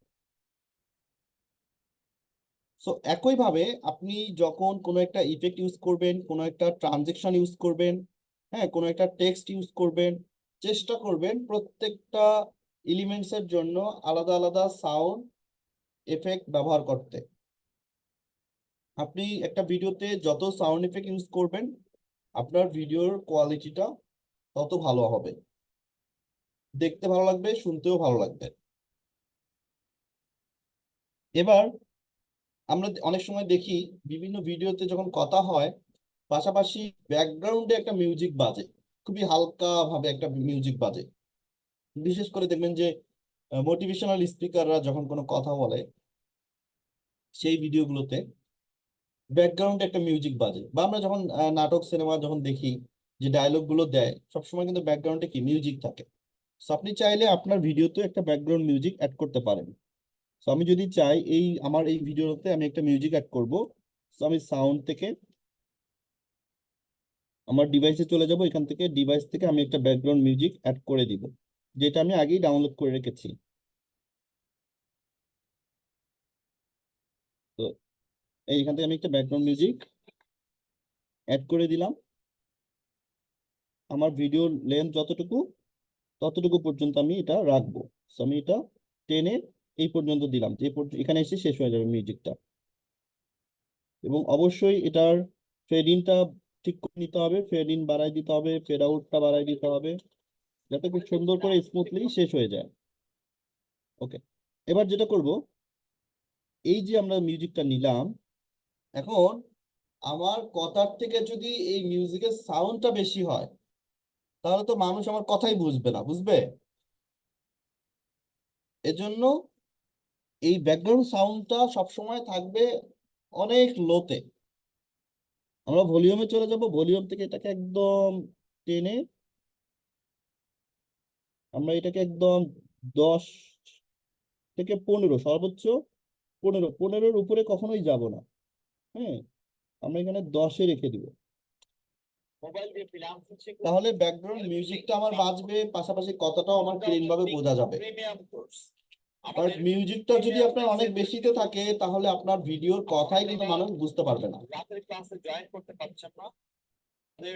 সো একইভাবে আপনি যখন কোনো একটা ইফেক্ট ইউজ করবেন, কোনো একটা ট্রানজেকশন ইউজ করবেন, হ্যাঁ, কোনো একটা টেক্সট ইউজ করবেন, চেষ্টা করবেন প্রত্যেকটা এলিমেন্টস এর জন্য আলাদা আলাদা সাউন্ড এফেক্ট ব্যবহার করতে। আপনি একটা ভিডিওতে যত সাউন্ড এফেক্ট ইউজ করবেন, আপনার ভিডিওর কোয়ালিটিটা তত ভালো হবে, দেখতে ভালো লাগবে, শুনতেও ভালো লাগবে। এবার আমরা অনেক সময় দেখি বিভিন্ন ভিডিওতে যখন কথা হয়, পাশাপাশি ব্যাকগ্রাউন্ডে একটা মিউজিক বাজে, খুবই হালকা ভাবে একটা মিউজিক বাজে। বিশেষ করে দেখবেন যে মোটিভেশনাল স্পিকাররা যখন কোনো কথা বলে, সেই ভিডিওগুলোতে ব্যাকগ্রাউন্ডে একটা মিউজিক বাজে, বা আমরা যখন নাটক সিনেমা যখন দেখি, যে ডায়লগ গুলো দেয়, সবসময় কিন্তু ব্যাকগ্রাউন্ডে কি মিউজিক থাকে। সো আপনি চাইলে আপনার ভিডিওতে একটা ব্যাকগ্রাউন্ড মিউজিক অ্যাড করতে পারেন। সো আমি যদি চাই এই আমার এই ভিডিওতে আমি একটা মিউজিক অ্যাড করব, সো আমি সাউন্ড থেকে আমার ডিভাইসে চলে যাব, এখান থেকে ডিভাইস থেকে আমি একটা ব্যাকগ্রাউন্ড মিউজিক অ্যাড করে দিব, যেটা আমি আগেই ডাউনলোড করে রেখেছি। তো এইখান থেকে আমি একটা ব্যাকগ্রাউন্ড মিউজিক অ্যাড করে দিলাম। আমার ভিডিও লেন্থ যতটুকু ততটুকু পর্যন্ত আমি এটা রাখবো। সো আমি এটা টেনে এই পর্যন্ত দিলাম, যে এখানে এসে শেষ হয়ে যাবে মিউজিকটা। এবং অবশ্যই এটার ফেড ইনটা ঠিক করে নিতে হবে, ফেড ইন বাড়াই দিতে হবে, ফেড আউটটা বাড়াই দিতে হবে, যাতে খুব সুন্দর করে স্মুথলি শেষ হয়ে যায়। ওকে, এবার যেটা করব, এই যে আমরা মিউজিকটা নিলাম, এখন আমার কথার থেকে যদি এই মিউজিকের সাউন্ডটা বেশি হয়, তাহলে তো মানুষ আমার কথাই বুঝবে না, বুঝবে? এজন্য এই ব্যাকগ্রাউন্ড সাউন্ডটা সবসময় থাকবে অনেক লোতে। আমরা ভলিউমে চলে যাব, ভলিউম থেকে এটাকে একদম টেনে আমরা এটাকে একদম 10 থেকে 15, সর্বোচ্চ 15-15-র উপরে কখনোই যাব না। হ্যাঁ, আমরা এখানে 10-এ রেখে দিব। মোবাইল দিয়ে ফ্রিল্যান্সিং শিখুন। তাহলে ব্যাকগ্রাউন্ড মিউজিকটা আমার বাজবে, পাশাপাশি কথাটাও আমার ক্লিন ভাবে বোঝা যাবে। প্রিমিয়াম কোর্স বাট আমাদের মিউজিকটা যদি আপনার অনেক বেশিতে থাকে, তাহলে আপনার ভিডিওর কথাই কিন্তু মানুষ বুঝতে পারবে না। রাতের ক্লাসে জয়েন করতে পারছেন না, তাদের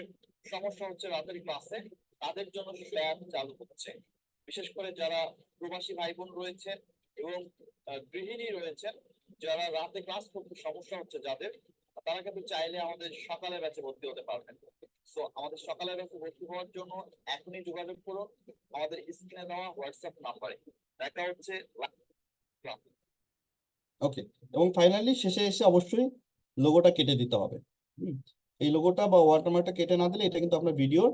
সমস্যা হচ্ছে রাতের ক্লাসে, তাদের জন্য স্ল্যাব চালু হচ্ছে। বিশেষ করে যারা প্রবাসী ভাই বোন রয়েছেন এবং গৃহিণী রয়েছেন, যারা রাতে ক্লাস করতে সমস্যা হচ্ছে যাদের, তারা কিন্তু চাইলে আমাদের সকালে ব্যাচে ভর্তি হতে পারবেন। সো আমাদের সকালে ব্যাচে ভর্তি হওয়ার জন্য এখনই যোগাযোগ করুন আমাদের স্ক্রিনে দেওয়া হোয়াটসঅ্যাপ নাম্বারে। দেখা হচ্ছে ওকে, এবং ফাইনালি শেষে এসে অবশ্যই লোগোটা কেটে দিতে হবে। এই লোগোটা বা ওয়াটারমার্কটা কেটে না দিলে এটা কিন্তু আপনার ভিডিওর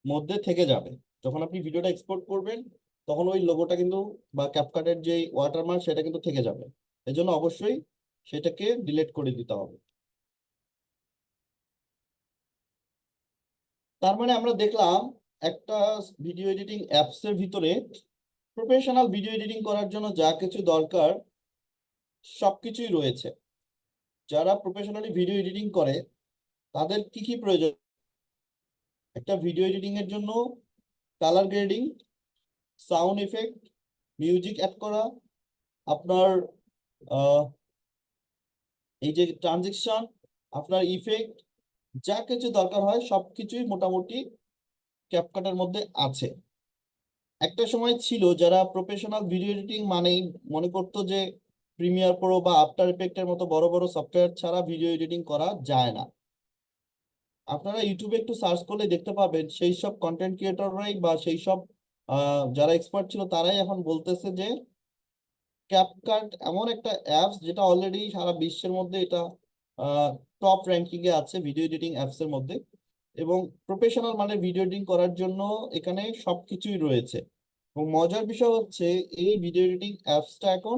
মধ্যে থেকে যাবে। যখন আপনি ভিডিওটা এক্সপোর্ট করবেন, তখন ওই লোগোটা কিন্তু বা ক্যাপকাটের যে ওয়াটারমার্ক সেটা কিন্তু থেকে যাবে। এই জন্য অবশ্যই সেটাকে ডিলিট করে দিতে হবে। তার মানে আমরা দেখলাম একটা ভিডিও এডিটিং অ্যাপস এর ভিতরে প্রফেশনাল ভিডিও এডিটিং করার জন্য যা কিছু দরকার সবকিছুই রয়েছে। যারা প্রফেশনালি ভিডিও এডিটিং করে তাদের কি কি প্রয়োজন? একটা ভিডিও এডিটিং এর জন্য colour grading, sound effect, music add করা, আপনার এই যে ট্রানজিশন, আপনার ইফেক্ট, যা কিছু দরকার হয় সবকিছুই মোটামুটি ক্যাপকাটের মধ্যে আছে। একটা সময় ছিল যারা প্রফেশনাল ভিডিও এডিটিং মানেই মনে করতো যে প্রিমিয়ার প্রো বা আফটার ইফেক্টের মতো বড় বড় সফটওয়্যার ছাড়া ভিডিও এডিটিং করা যায় না। আপনারা ইউটিউবে একটু সার্চ করলে দেখতে পাবেন সেই সব কন্টেন্ট ক্রিয়েটররাই বা সেই সব যারা এক্সপার্ট ছিল তারাই এখন বলতেছে যে ক্যাপকাট এমন একটা অ্যাপস যেটা অলরেডি সারা বিশ্বের মধ্যে এটা টপ র্যাঙ্কিং এ আছে ভিডিও এডিটিং অ্যাপস এর মধ্যে। এবং প্রফেশনাল মানে ভিডিও এডিটিং করার জন্য এখানে সবকিছুই রয়েছে। এবং মজার বিষয় হচ্ছে এই ভিডিও এডিটিং অ্যাপসটা এখন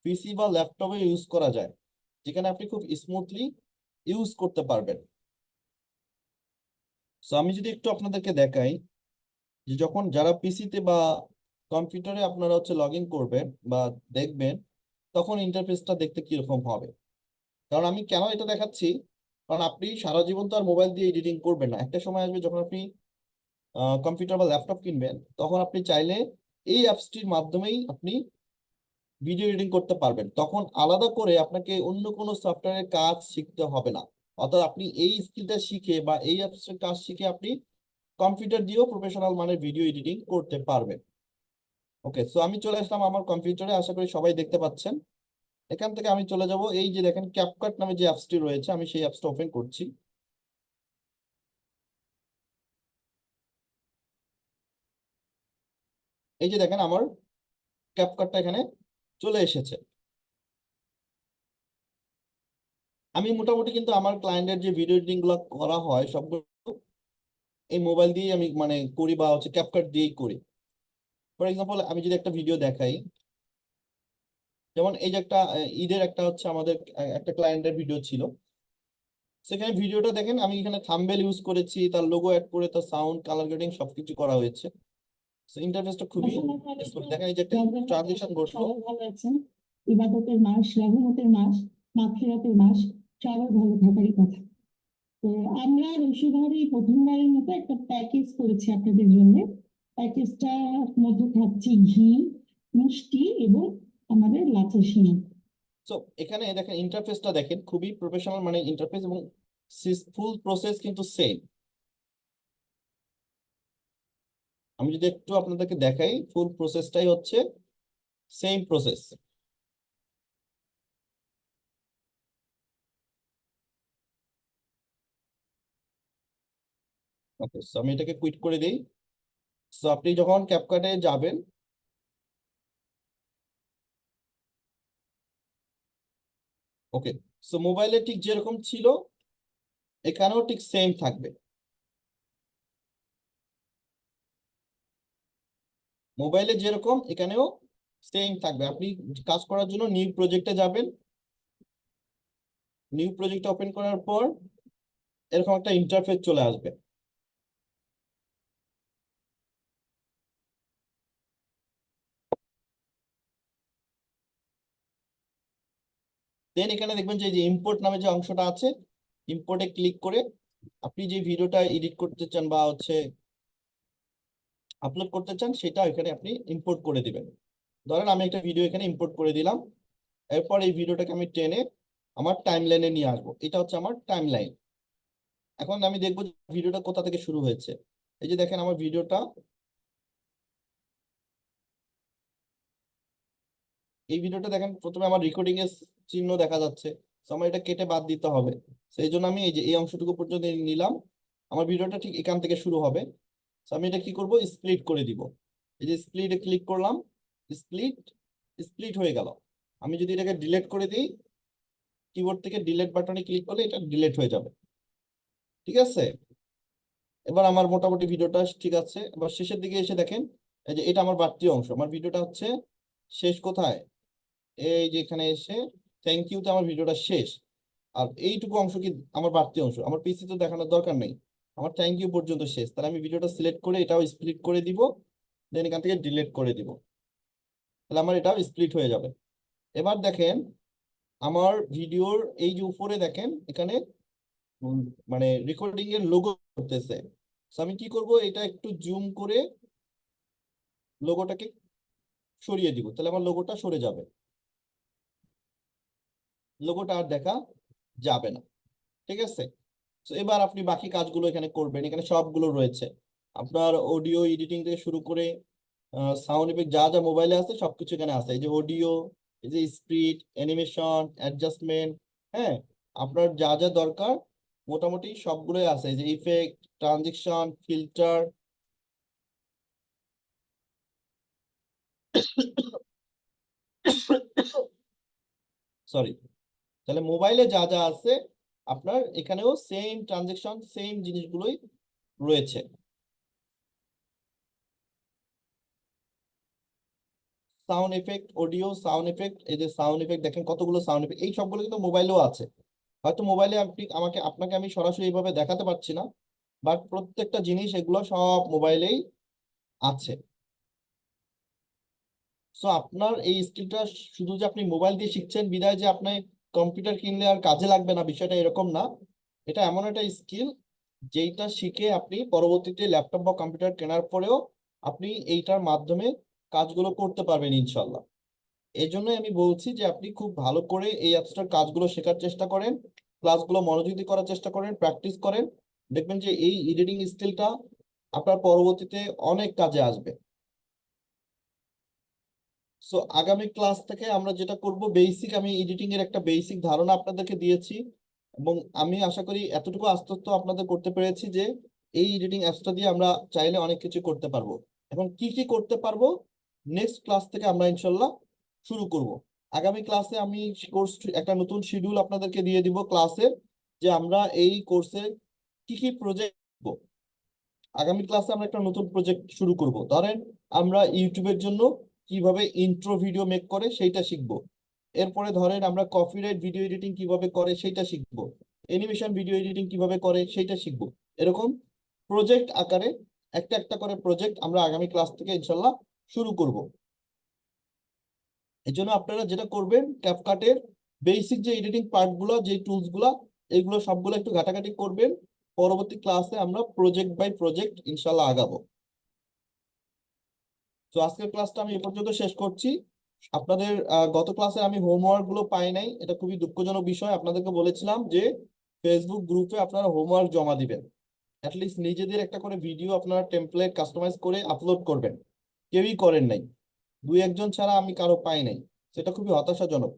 পিসি বা ল্যাপটপে ইউজ করা যায়, যেখানে আপনি খুব স্মুথলি ইউজ করতে পারবেন। সো আমি যদি একটু আপনাদেরকে দেখাই যে যখন যারা পিসিতে বা কম্পিউটারে আপনারা হচ্ছে লগ ইন করবেন বা দেখবেন, তখন ইন্টারফেসটা দেখতে কিরকম হবে। কারণ আমি কেন এটা দেখাচ্ছি, কারণ আপনি সারা জীবন তো আর মোবাইল দিয়ে এডিটিং করবেন না। একটা সময় আসবে যখন আপনি কম্পিউটার বা ল্যাপটপ কিনবেন, তখন আপনি চাইলে এই অ্যাপসটির মাধ্যমেই আপনি ভিডিও এডিটিং করতে পারবেন। তখন আলাদা করে আপনাকে অন্য কোনো সফটওয়্যারের কাজ শিখতে হবে না। অর্থাৎ আপনি এই স্কিলটা শিখে বা এই অ্যাপসের কাজ শিখে আপনি কম্পিউটার দিয়েও প্রফেশনাল মানের ভিডিও এডিটিং করতে পারবেন। ওকে, সো আমি চলে আসলাম আমার কম্পিউটারে, আশা করি সবাই দেখতে পাচ্ছেন। এখান থেকে আমি চলে যাব, এই যে দেখেন ক্যাপকাট নামে যে অ্যাপসটি রয়েছে, আমি সেই অ্যাপসটা ওপেন করছি। এই যে দেখেন আমার ক্যাপকাটটা এখানে চলে এসেছে। আমি মোটামুটি কিন্তু আমার ক্লায়েন্টের যে ভিডিও এডিটিং গুলো করা হয় সবগুলো এই মোবাইল দিয়ে আমি মানে করি বা হচ্ছে ক্যাপকাট দিয়েই করি। ফর এক্সাম্পল আমি যদি একটা ভিডিও দেখাই, যেমন এই যে একটা ঈদের একটা হচ্ছে আমাদের একটা ক্লায়েন্টের ভিডিও ছিল, সেখানে ভিডিওটা দেখেন আমি এখানে থাম্বনেল ইউজ করেছি, তার লোগো অ্যাড করে তার সাউন্ড কালার গ্রেডিং সবকিছু করা হয়েছে। সো ইন্টারফেসটা খুবই smooth। দেখেন এই যে একটা ট্রানজিশন ঘটলো। সবাই ভালো আছেন। ইবাদতের মাস, রহমতের মাস, মাগফিরাতের মাস, সবাই ভালো থাকারই কথা। তো আমরা রসুভারি প্রথমবারের মতো একটা প্যাকেজ করেছি আপনাদের জন্য। প্যাকেজটার মধ্যে থাকছে ঘি, মিষ্টি এবং আমাদের লাচা সিং। সো এখানে দেখেন ইন্টারফেসটা দেখেন খুবই প্রফেশনাল মানে ইন্টারফেস, এবং ফুল প্রসেস কিন্তু সেম। আমি যদি একটু আপনাদেরকে দেখাই, ফুল প্রসেসটাই হচ্ছে সেম প্রসেস। ওকে, সো আমি এটাকে কুইট করে দিই। সো আপনি যখন ক্যাপকাটে যাবেন, ওকে, সো মোবাইলে ঠিক যেরকম ছিল এখানেও ঠিক সেম থাকবে। মোবাইলে যেরকম এখানেও সেম থাকবে। আপনি কাজ করার জন্য নিউ প্রজেক্টে যাবেন। নিউ প্রজেক্ট ওপেন করার পর এরকম একটা ইন্টারফেস চলে আসবে। দেন এখানে দেখবেন যে ইম্পোর্ট নামে যে অংশটা আছে, ইম্পোর্টে ক্লিক করে আপনি যে ভিডিওটা এডিট করতে চান বা আপলোড করতে চান সেটা এখানে আপনি ইম্পোর্ট করে দিবেন। ধরেন আমি একটা ভিডিও এখানে ইম্পোর্ট করে দিলাম। এরপর এই ভিডিওটাকে আমি টেনে আমার টাইম লাইনে নিয়ে আসবো। এটা হচ্ছে আমার টাইম লাইন। এখন আমি দেখবো ভিডিওটা কোথা থেকে শুরু হয়েছে। এই যে দেখেন আমার ভিডিওটা, এই ভিডিওটা দেখেন প্রথমে আমার রেকর্ডিং এর চিহ্ন দেখা যাচ্ছে। তো আমার এটা কেটে বাদ দিতে হবে। সেই জন্য আমি এই যে এই অংশটুকু পর্যন্ত নিলাম। আমার ভিডিওটা ঠিক এখান থেকে শুরু হবে। তো আমি এটা কি করব, স্প্লিট করে দিব। এই যে স্প্লিটে ক্লিক করলাম, স্প্লিট স্প্লিট হয়ে গেল। আমি যদি এটাকে ডিলিট করে দিই, কিবোর্ড থেকে ডিলিট বাটনে ক্লিক করলে এটা ডিলিট হয়ে যাবে। ঠিক আছে, এবার আমার মোটামুটি ভিডিওটা ঠিক আছে। এবার শেষের দিকে এসে দেখেন এই যে এটা আমার বাড়তি অংশ। আমার ভিডিওটা হচ্ছে শেষ কোথায়, এই যে এখানে এসে থ্যাংক ইউতে আমার ভিডিওটা শেষ। আর এইটুকু অংশ কি আমার বাড়তি অংশ, আমার পিসি তো দেখানোর দরকার নেই। আমার থ্যাংক ইউ পর্যন্ত শেষ। তাহলে আমি ভিডিওটা সিলেক্ট করে এটাও স্প্লিট করে দিব, দেন এখান থেকে ডিলিট করে দিব। তাহলে আমার এটাও স্প্লিট হয়ে যাবে। এবার দেখেন আমার ভিডিওর এই যে উপরে দেখেন এখানে উম, মানে রেকর্ডিং এর লোগো করতেছে। তো আমি কি করব, এটা একটু জুম করে লোগোটাকে সরিয়ে দিব, তাহলে আমার লোগোটা সরে যাবে। লোগোটা আর দেখা যাবে না। ঠিক আছে, তো এবার আপনি বাকি কাজগুলো এখানে করবেন। এখানে সবগুলো রয়েছে, আপনার অডিও এডিটিং থেকে শুরু করে সাউন্ড ইফেক্ট যা যা মোবাইলে আছে সবকিছু এখানে আছে। এই যে অডিও, এই যে স্পিড, অ্যানিমেশন, অ্যাডজাস্টমেন্ট, হ্যাঁ, আপনার যা যা দরকার মোটামুটি সবগুলোই আছে। এই যে ইফেক্ট, ট্রানজিশন, ফিল্টার, সরি, তাহলে মোবাইলে যা যা আছে আপনার এখানেও সেম ট্রানজেকশন, সেম জিনিসগুলোই রয়েছে। Sound effect, audio, sound effect, এই যে সাউন্ড এফেক্ট দেখেন কতগুলো সাউন্ড এফেক্ট, এই সবগুলো কিন্তু মোবাইলেও আছে। হয়তো মোবাইলে আপনি আপনাকে আমি সরাসরি এইভাবে দেখাতে পারছি না, বাট প্রত্যেকটা জিনিস এগুলো সব মোবাইলেই আছে। সো আপনার এই স্কিলটা শুধু যে আপনি মোবাইল দিয়ে শিখছেন বিধায় যে আপনি কম্পিউটার কিনলে আর কাজে লাগবে না, বিষয়টা এরকম না। এটা এমন একটা স্কিল যেইটা শিখে আপনি পরবর্তীতে ল্যাপটপ বা কম্পিউটার কেনার পরেও আপনি এইটার মাধ্যমে কাজগুলো করতে পারবেন ইনশাল্লাহ। এই জন্যই আমি বলছি যে আপনি খুব ভালো করে এই অ্যাপসটার কাজগুলো শেখার চেষ্টা করেন, ক্লাসগুলো মনোযোগ দিয়ে করার চেষ্টা করেন, প্র্যাকটিস করেন। দেখবেন যে এই এডিটিং স্কিলটা আপনার পরবর্তীতে অনেক কাজে আসবে। সো আগামী ক্লাস থেকে আমরা যেটা করব, বেসিক আমি এডিটিং এর একটা বেসিক ধারণা আপনাদেরকে দিয়েছি, এবং আমি আশা করি এতটুকু আত্মস্থ আপনাদের করতে পেরেছি যে এই এডিটিং অ্যাপসটা দিয়ে আমরা চাইলে অনেক কিছু করতে পারবো। এখন কি কি করতে পারবো নেক্সট ক্লাস থেকে আমরা ইনশাল্লাহ শুরু করব। আগামী ক্লাসে আমি কোর্স একটা নতুন শিডিউল আপনাদেরকে দিয়ে দিব ক্লাসের, যে আমরা এই কোর্সের কি কি প্রজেক্ট। আগামী ক্লাসে আমরা একটা নতুন প্রজেক্ট শুরু করব। ধরেন আমরা ইউটিউবের জন্য কিভাবে ইন্ট্রো ভিডিও মেক করে সেইটা শিখবো। এরপরে ধরেন আমরা কপিরাইট ভিডিও এডিটিং কিভাবে করে সেইটা শিখবো। অ্যানিমেশন ভিডিও এডিটিং কিভাবে করে সেইটা শিখবো। এরকম প্রজেক্ট আকারে একটা একটা করে প্রজেক্ট আমরা আগামী ক্লাস থেকে ইনশাল্লাহ শুরু করব। এই জন্য আপনারা যেটা করবেন, ক্যাপকাটের বেসিক যে এডিটিং পার্টগুলো, যে টুলসগুলো, এগুলো সবগুলো একটু ঘাটাঘাটি করবেন। পরবর্তী ক্লাসে আমরা প্রজেক্ট বাই প্রজেক্ট ইনশাল্লাহ আগাবো। তো আজকের ক্লাসটা আমি এ পর্যন্ত শেষ করছি। আপনাদের গত ক্লাসে আমি হোমওয়ার্ক গুলো পাই নাই, এটা খুবই দুঃখজনক বিষয়। আপনাদেরকে বলেছিলাম যে ফেসবুক গ্রুপে আপনারা হোমওয়ার্ক জমা দিবেন, অ্যাটলিস্ট নিজেদের একটা করে ভিডিও আপনারা টেমপ্লেট কাস্টমাইজ করে আপলোড করবেন। কেউই করেন নাই। দুই একজন ছাড়া আমি কারো পাই নাই, সেটা খুবই হতাশাজনক।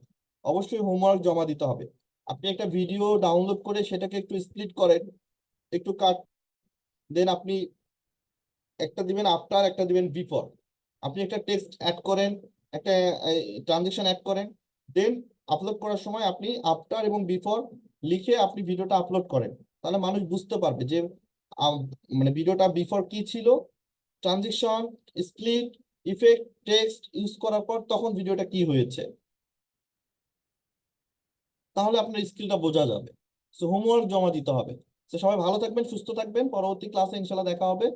অবশ্যই হোমওয়ার্ক জমা দিতে হবে। আপনি একটা ভিডিও ডাউনলোড করে সেটাকে একটু স্প্লিট করেন, একটু কাট, দেন আপনি একটা দিবেন আফটার, একটা দিবেন বিফোর। আপনি একটা টেক্সট অ্যাড করেন, একটা ট্রানজেকশন অ্যাড করেন, দেন আপলোড করার সময় আপনি আফটার এবং বিফোর লিখে আপনি ভিডিওটা আপলোড করেন। তাহলে মানুষ বুঝতে পারবে যে মানে ভিডিওটা বিফোর কি ছিল, transaction, split, effect, text use করার পর তখন ভিডিওটা কি হয়েছে। তাহলে আপনার স্কিলটা বোঝা যাবে। সো হোমওয়ার্ক জমা দিতে হবে। তো সবাই ভালো থাকবেন, সুস্থ থাকবেন, পরবর্তী ক্লাসে ইনশাল্লাহ দেখা হবে।